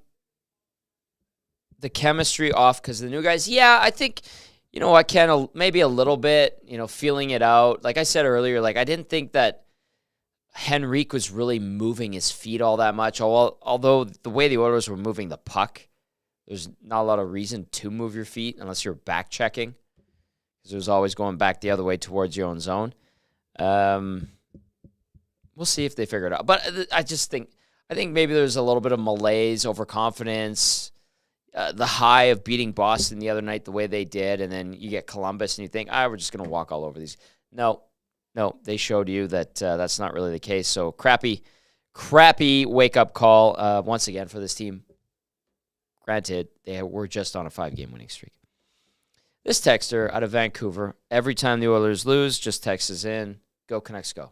chemistry off because the new guys. Yeah, I think you know what, Ken, maybe a little bit. Feeling it out. Like I said earlier, I didn't think that Henrique was really moving his feet all that much, although the way the Oilers were moving the puck, there's not a lot of reason to move your feet unless you're back checking, because it was always going back the other way towards your own zone. We'll see if they figure it out. But I think maybe there's a little bit of malaise, overconfidence, the high of beating Boston the other night the way they did, and then you get Columbus and you think, we're just going to walk all over these. No, they showed you that that's not really the case. So crappy wake-up call once again for this team. Granted, they were just on a 5-game winning streak. This texter out of Vancouver, every time the Oilers lose, just texts us in, go Canucks go.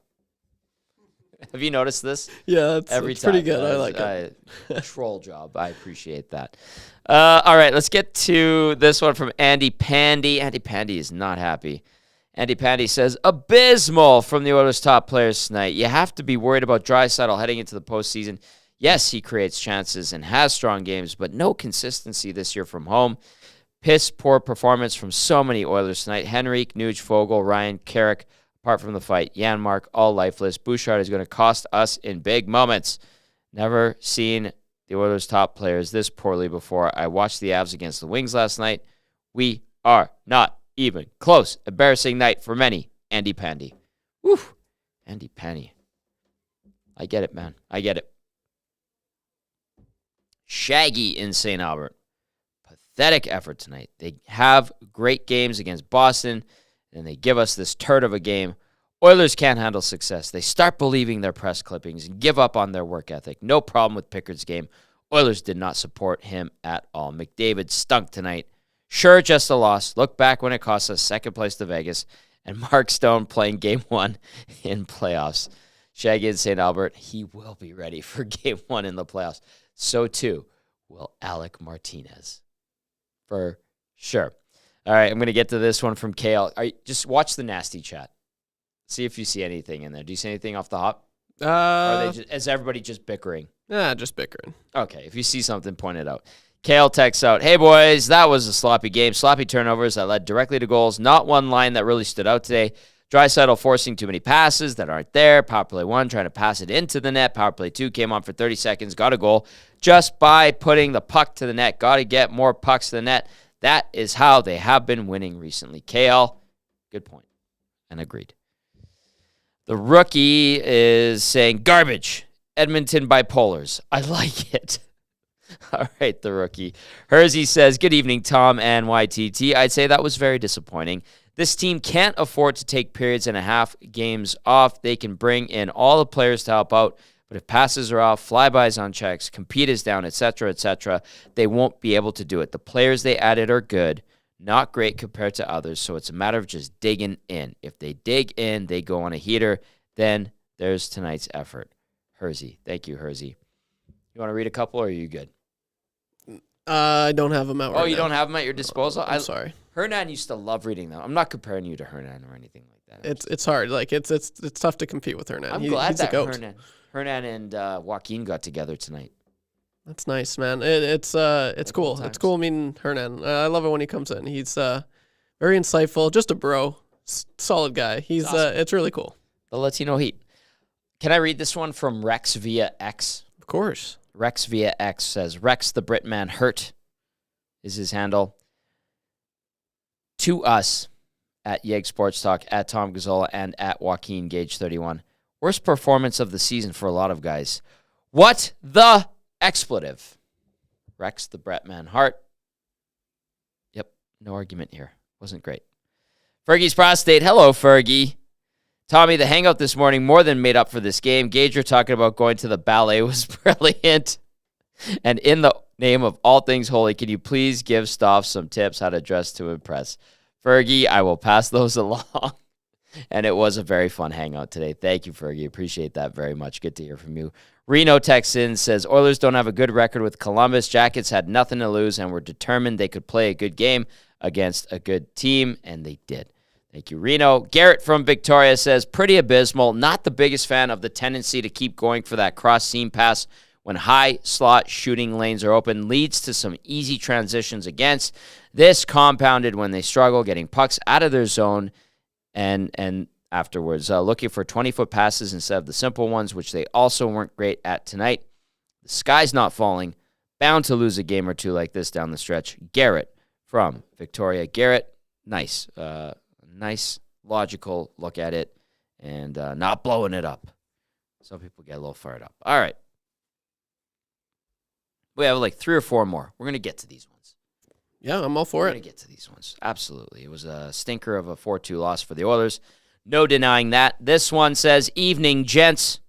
Have you noticed this? Yeah, it's pretty good. I like it. Troll job. I appreciate that. All right, let's get to this one from Andy Pandy. Andy Pandy is not happy. Andy Pandy says, abysmal from the Oilers' top players tonight. You have to be worried about Draisaitl heading into the postseason. Yes, he creates chances and has strong games, but no consistency this year from home. Piss-poor performance from so many Oilers tonight. Henrique, Nuge, Fogle, Ryan, Carrick, apart from the fight. Janmark, all lifeless. Bouchard is going to cost us in big moments. Never seen the Oilers' top players this poorly before. I watched the Avs against the Wings last night. We are not even close. Embarrassing night for many. Andy Pandy. Woo. Andy Pandy. I get it, man. I get it. Shaggy in St. Albert. Pathetic effort tonight. They have great games against Boston, and they give us this turd of a game. Oilers can't handle success. They start believing their press clippings and give up on their work ethic. No problem with Pickard's game. Oilers did not support him at all. McDavid stunk tonight. Sure, just a loss. Look back when it cost us second place to Vegas, and Mark Stone playing Game 1 in playoffs. Shaggy in St. Albert, he will be ready for Game 1 in the playoffs. So, too, will Alec Martinez. For sure. All right, I'm going to get to this one from Kale. Just watch the nasty chat. See if you see anything in there. Do you see anything off the hop? Is everybody just bickering? Yeah, just bickering. Okay, if you see something, point it out. Kale texts out, hey, boys, that was a sloppy game. Sloppy turnovers that led directly to goals. Not one line that really stood out today. Draisaitl forcing too many passes that aren't there. Power play 1 trying to pass it into the net. Power play 2 came on for 30 seconds, got a goal just by putting the puck to the net. Got to get more pucks to the net. That is how they have been winning recently. KL, good point. And agreed. The rookie is saying garbage. Edmonton bipolars. I like it. All right, the rookie. Hersey says, good evening, Tom and YTT. I'd say that was very disappointing. This team can't afford to take periods and a half games off. They can bring in all the players to help out, but if passes are off, flybys on checks, compete is down, etc., they won't be able to do it. The players they added are good, not great compared to others, so it's a matter of just digging in. If they dig in, they go on a heater, then there's tonight's effort. Hersey. Thank you, Hersey. You want to read a couple, or are you good? I don't have them out right now. Oh, you don't have them at your disposal? I'm sorry. Hernan used to love reading them. I'm not comparing you to Hernan or anything like that. It's hard. Like it's tough to compete with Hernan. I'm glad that Hernan and Joaquin got together tonight. That's nice, man. It's cool. It's cool meeting Hernan. I love it when he comes in. He's very insightful, just a bro, solid guy. He's awesome. It's really cool. The Latino Heat. Can I read this one from Rex via X? Of course. Rex via X says, Rex the Britman hurt is his handle. To us at Yeg Sports Talk, at Tom Gazzola, and at Joaquin Gage 31. Worst performance of the season for a lot of guys. What the expletive? Rex the Bretman Hart. Yep, no argument here. Wasn't great. Fergie's prostate. Hello, Fergie. Tommy, the hangout this morning more than made up for this game. Gager talking about going to the ballet was brilliant. And in the name of all things holy, can you please give Stoff some tips how to dress to impress? Fergie, I will pass those along. And it was a very fun hangout today. Thank you, Fergie. Appreciate that very much. Good to hear from you. Reno Texan says, Oilers don't have a good record with Columbus. Jackets had nothing to lose and were determined they could play a good game against a good team, and they did. Thank you, Reno. Garrett from Victoria says, pretty abysmal. Not the biggest fan of the tendency to keep going for that cross-seam pass when high slot shooting lanes are open. Leads to some easy transitions against. This compounded when they struggle getting pucks out of their zone and afterwards. Looking for 20-foot passes instead of the simple ones, which they also weren't great at tonight. The sky's not falling. Bound to lose a game or two like this down the stretch. Garrett from Victoria. Garrett, nice. Nice, logical look at it, and not blowing it up. Some people get a little fired up. All right. We have like 3 or 4 more. We're going to get to these ones. Yeah, I'm all for it. We're going to get to these ones. Absolutely. It was a stinker of a 4-2 loss for the Oilers. No denying that. This one says, evening, gents.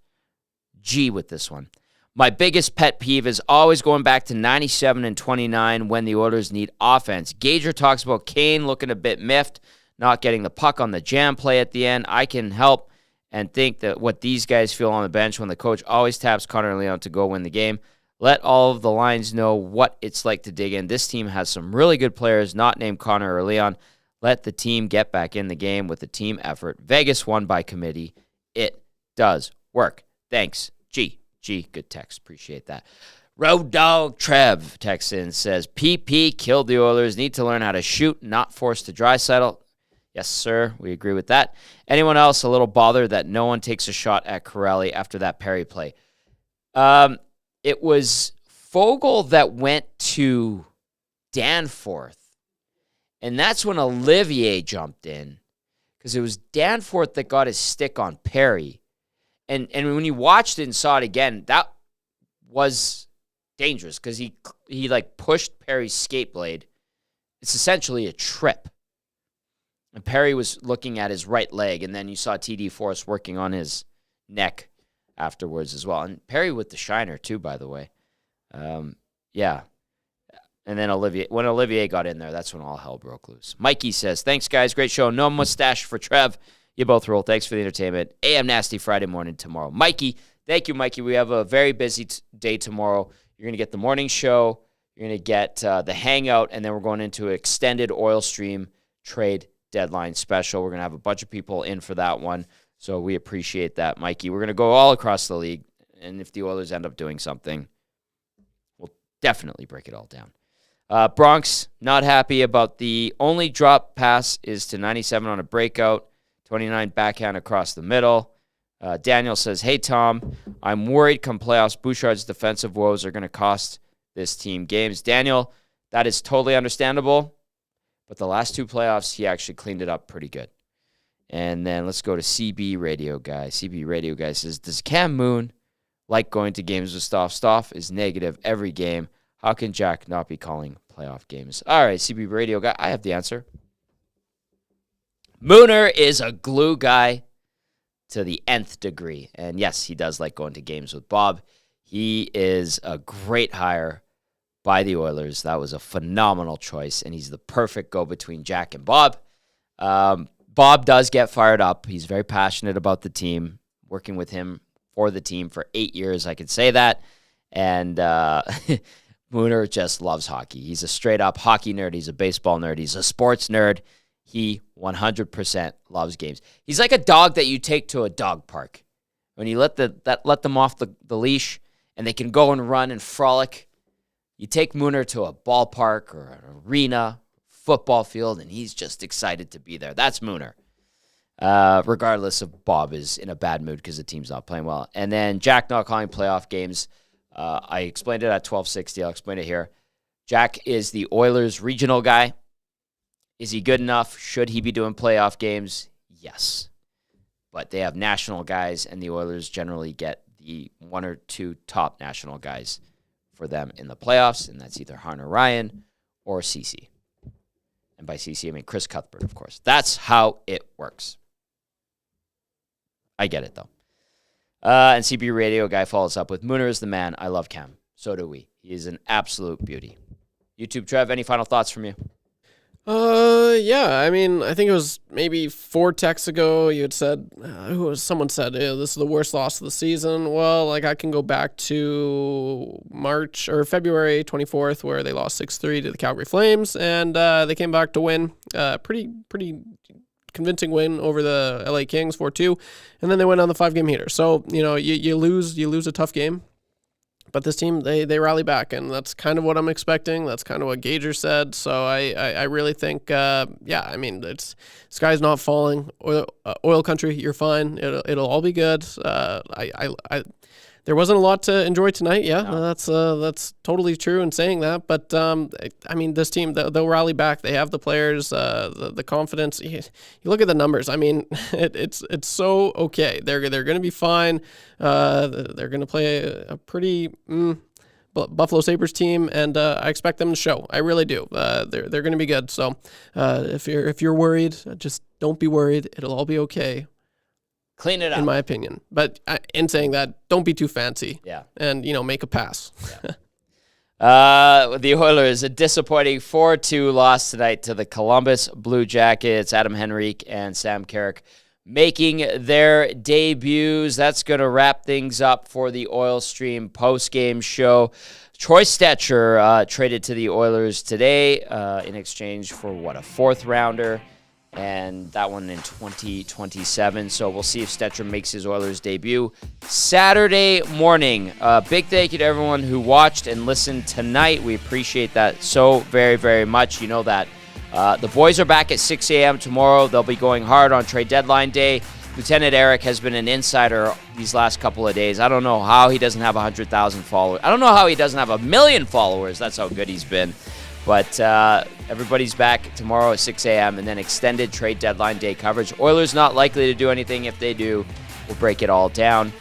G with this one. My biggest pet peeve is always going back to 97 and 29 when the Oilers need offense. Gager talks about Kane looking a bit miffed, not getting the puck on the jam play at the end. I can help and think that what these guys feel on the bench when the coach always taps Connor Leon to go win the game. Let all of the lines know what it's like to dig in. This team has some really good players, not named Connor or Leon. Let the team get back in the game with a team effort. Vegas won by committee. It does work. Thanks. G, good text. Appreciate that. Road Dog Trev texts in, says, PP killed the Oilers. Need to learn how to shoot, not forced to Draisaitl. Yes, sir. We agree with that. Anyone else a little bothered that no one takes a shot at Corelli after that Perry play? It was Fogle that went to Danforth, and that's when Olivier jumped in because it was Danforth that got his stick on Perry. And when you watched it and saw it again, that was dangerous because he like pushed Perry's skate blade. It's essentially a trip. And Perry was looking at his right leg, and then you saw TD Force working on his neck afterwards as well. And Perry with the shiner, too, by the way. Yeah. And then when Olivier got in there, that's when all hell broke loose. Mikey says, thanks, guys. Great show. No mustache for Trev. You both rule. Thanks for the entertainment. AM Nasty Friday morning tomorrow. Mikey, thank you, Mikey. We have a very busy day tomorrow. You're going to get the morning show. You're going to get the hangout, and then we're going into an extended oil stream trade deadline special. We're going to have a bunch of people in for that one, so we appreciate that, Mikey. We're going to go all across the league, and if the Oilers end up doing something, we'll definitely break it all down. Bronx, not happy about the only drop pass is to 97 on a breakout, 29 backhand across the middle. Daniel says, hey, Tom, I'm worried come playoffs, Bouchard's defensive woes are going to cost this team games. Daniel, that is totally understandable. But the last 2 playoffs, he actually cleaned it up pretty good. And then let's go to CB Radio Guy. CB Radio Guy says, does Cam Moon like going to games with Stoff. Stoff is negative every game. How can Jack not be calling playoff games? All right, CB Radio guy, I have the answer. Mooner is a glue guy to the nth degree. And yes, he does like going to games with Bob. He is a great hire by the Oilers. That was a phenomenal choice, and he's the perfect go-between Jack and Bob. Bob does get fired up. He's very passionate about the team, working with him for the team for 8 years, I could say that. And Mooner just loves hockey. He's a straight-up hockey nerd. He's a baseball nerd. He's a sports nerd. He 100% loves games. He's like a dog that you take to a dog park. When you let them off the leash and they can go and run and frolic, you take Mooner to a ballpark or an arena, football field, and he's just excited to be there. That's Mooner. Regardless of Bob is in a bad mood because the team's not playing well. And then Jack not calling playoff games. I explained it at 1260. I'll explain it here. Jack is the Oilers regional guy. Is he good enough? Should he be doing playoff games? Yes. But they have national guys, and the Oilers generally get the one or two top national guys for them in the playoffs, and that's either Harner Ryan or CC. And by CC, I mean Chris Cuthbert, of course. That's how it works. I get it, though. And CB Radio guy follows up with, Mooner is the man. I love Cam. So do we. He is an absolute beauty. YouTube Trev, any final thoughts from you? Yeah, I mean, I think it was maybe 4 texts ago you had said, someone said, this is the worst loss of the season. Well, like, I can go back to March or February 24th where they lost 6-3 to the Calgary Flames, and they came back to win. Pretty convincing win over the LA Kings 4-2, and then they went on the 5-game heater. So, you lose a tough game. But this team, they rally back, and that's kind of what I'm expecting. That's kind of what Gager said. So I really think, I mean, sky's not falling. Oil country, you're fine. It'll all be good. There wasn't a lot to enjoy tonight. Yeah, no. That's totally true in saying that. But I mean, this team, they'll rally back. They have the players, the confidence. You look at the numbers. I mean, it's so okay. They're going to be fine. They're going to play a pretty Buffalo Sabres team, and I expect them to show. I really do. They're going to be good. So if you're worried, just don't be worried. It'll all be okay. Clean it up. In my opinion. But in saying that, don't be too fancy. Yeah. And, make a pass. Yeah. The Oilers, a disappointing 4-2 loss tonight to the Columbus Blue Jackets. Adam Henrique and Sam Carrick making their debuts. That's going to wrap things up for the Oil Stream post-game show. Troy Stecher traded to the Oilers today in exchange for, a 4th-rounder. And that one in 2027. So we'll see if Stecher makes his Oilers debut Saturday morning. Big thank you to everyone who watched and listened tonight. We appreciate that so very, very much. You know that the boys are back at 6 a.m. tomorrow. They'll be going hard on trade deadline day. Lieutenant Eric has been an insider these last couple of days. I don't know how he doesn't have 100,000 followers. I don't know how he doesn't have 1 million followers. That's how good he's been. But everybody's back tomorrow at 6 a.m. and then extended trade deadline day coverage. Oilers not likely to do anything. If they do, we'll break it all down.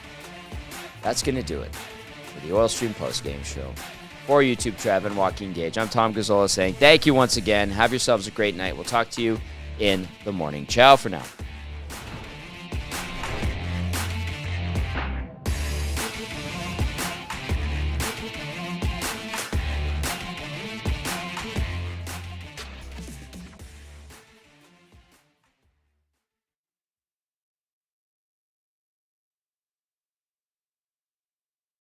That's going to do it for the Oil Stream postgame show. For YouTube Trev and Joaquin Gage, I'm Tom Gazzola saying thank you once again. Have yourselves a great night. We'll talk to you in the morning. Ciao for now.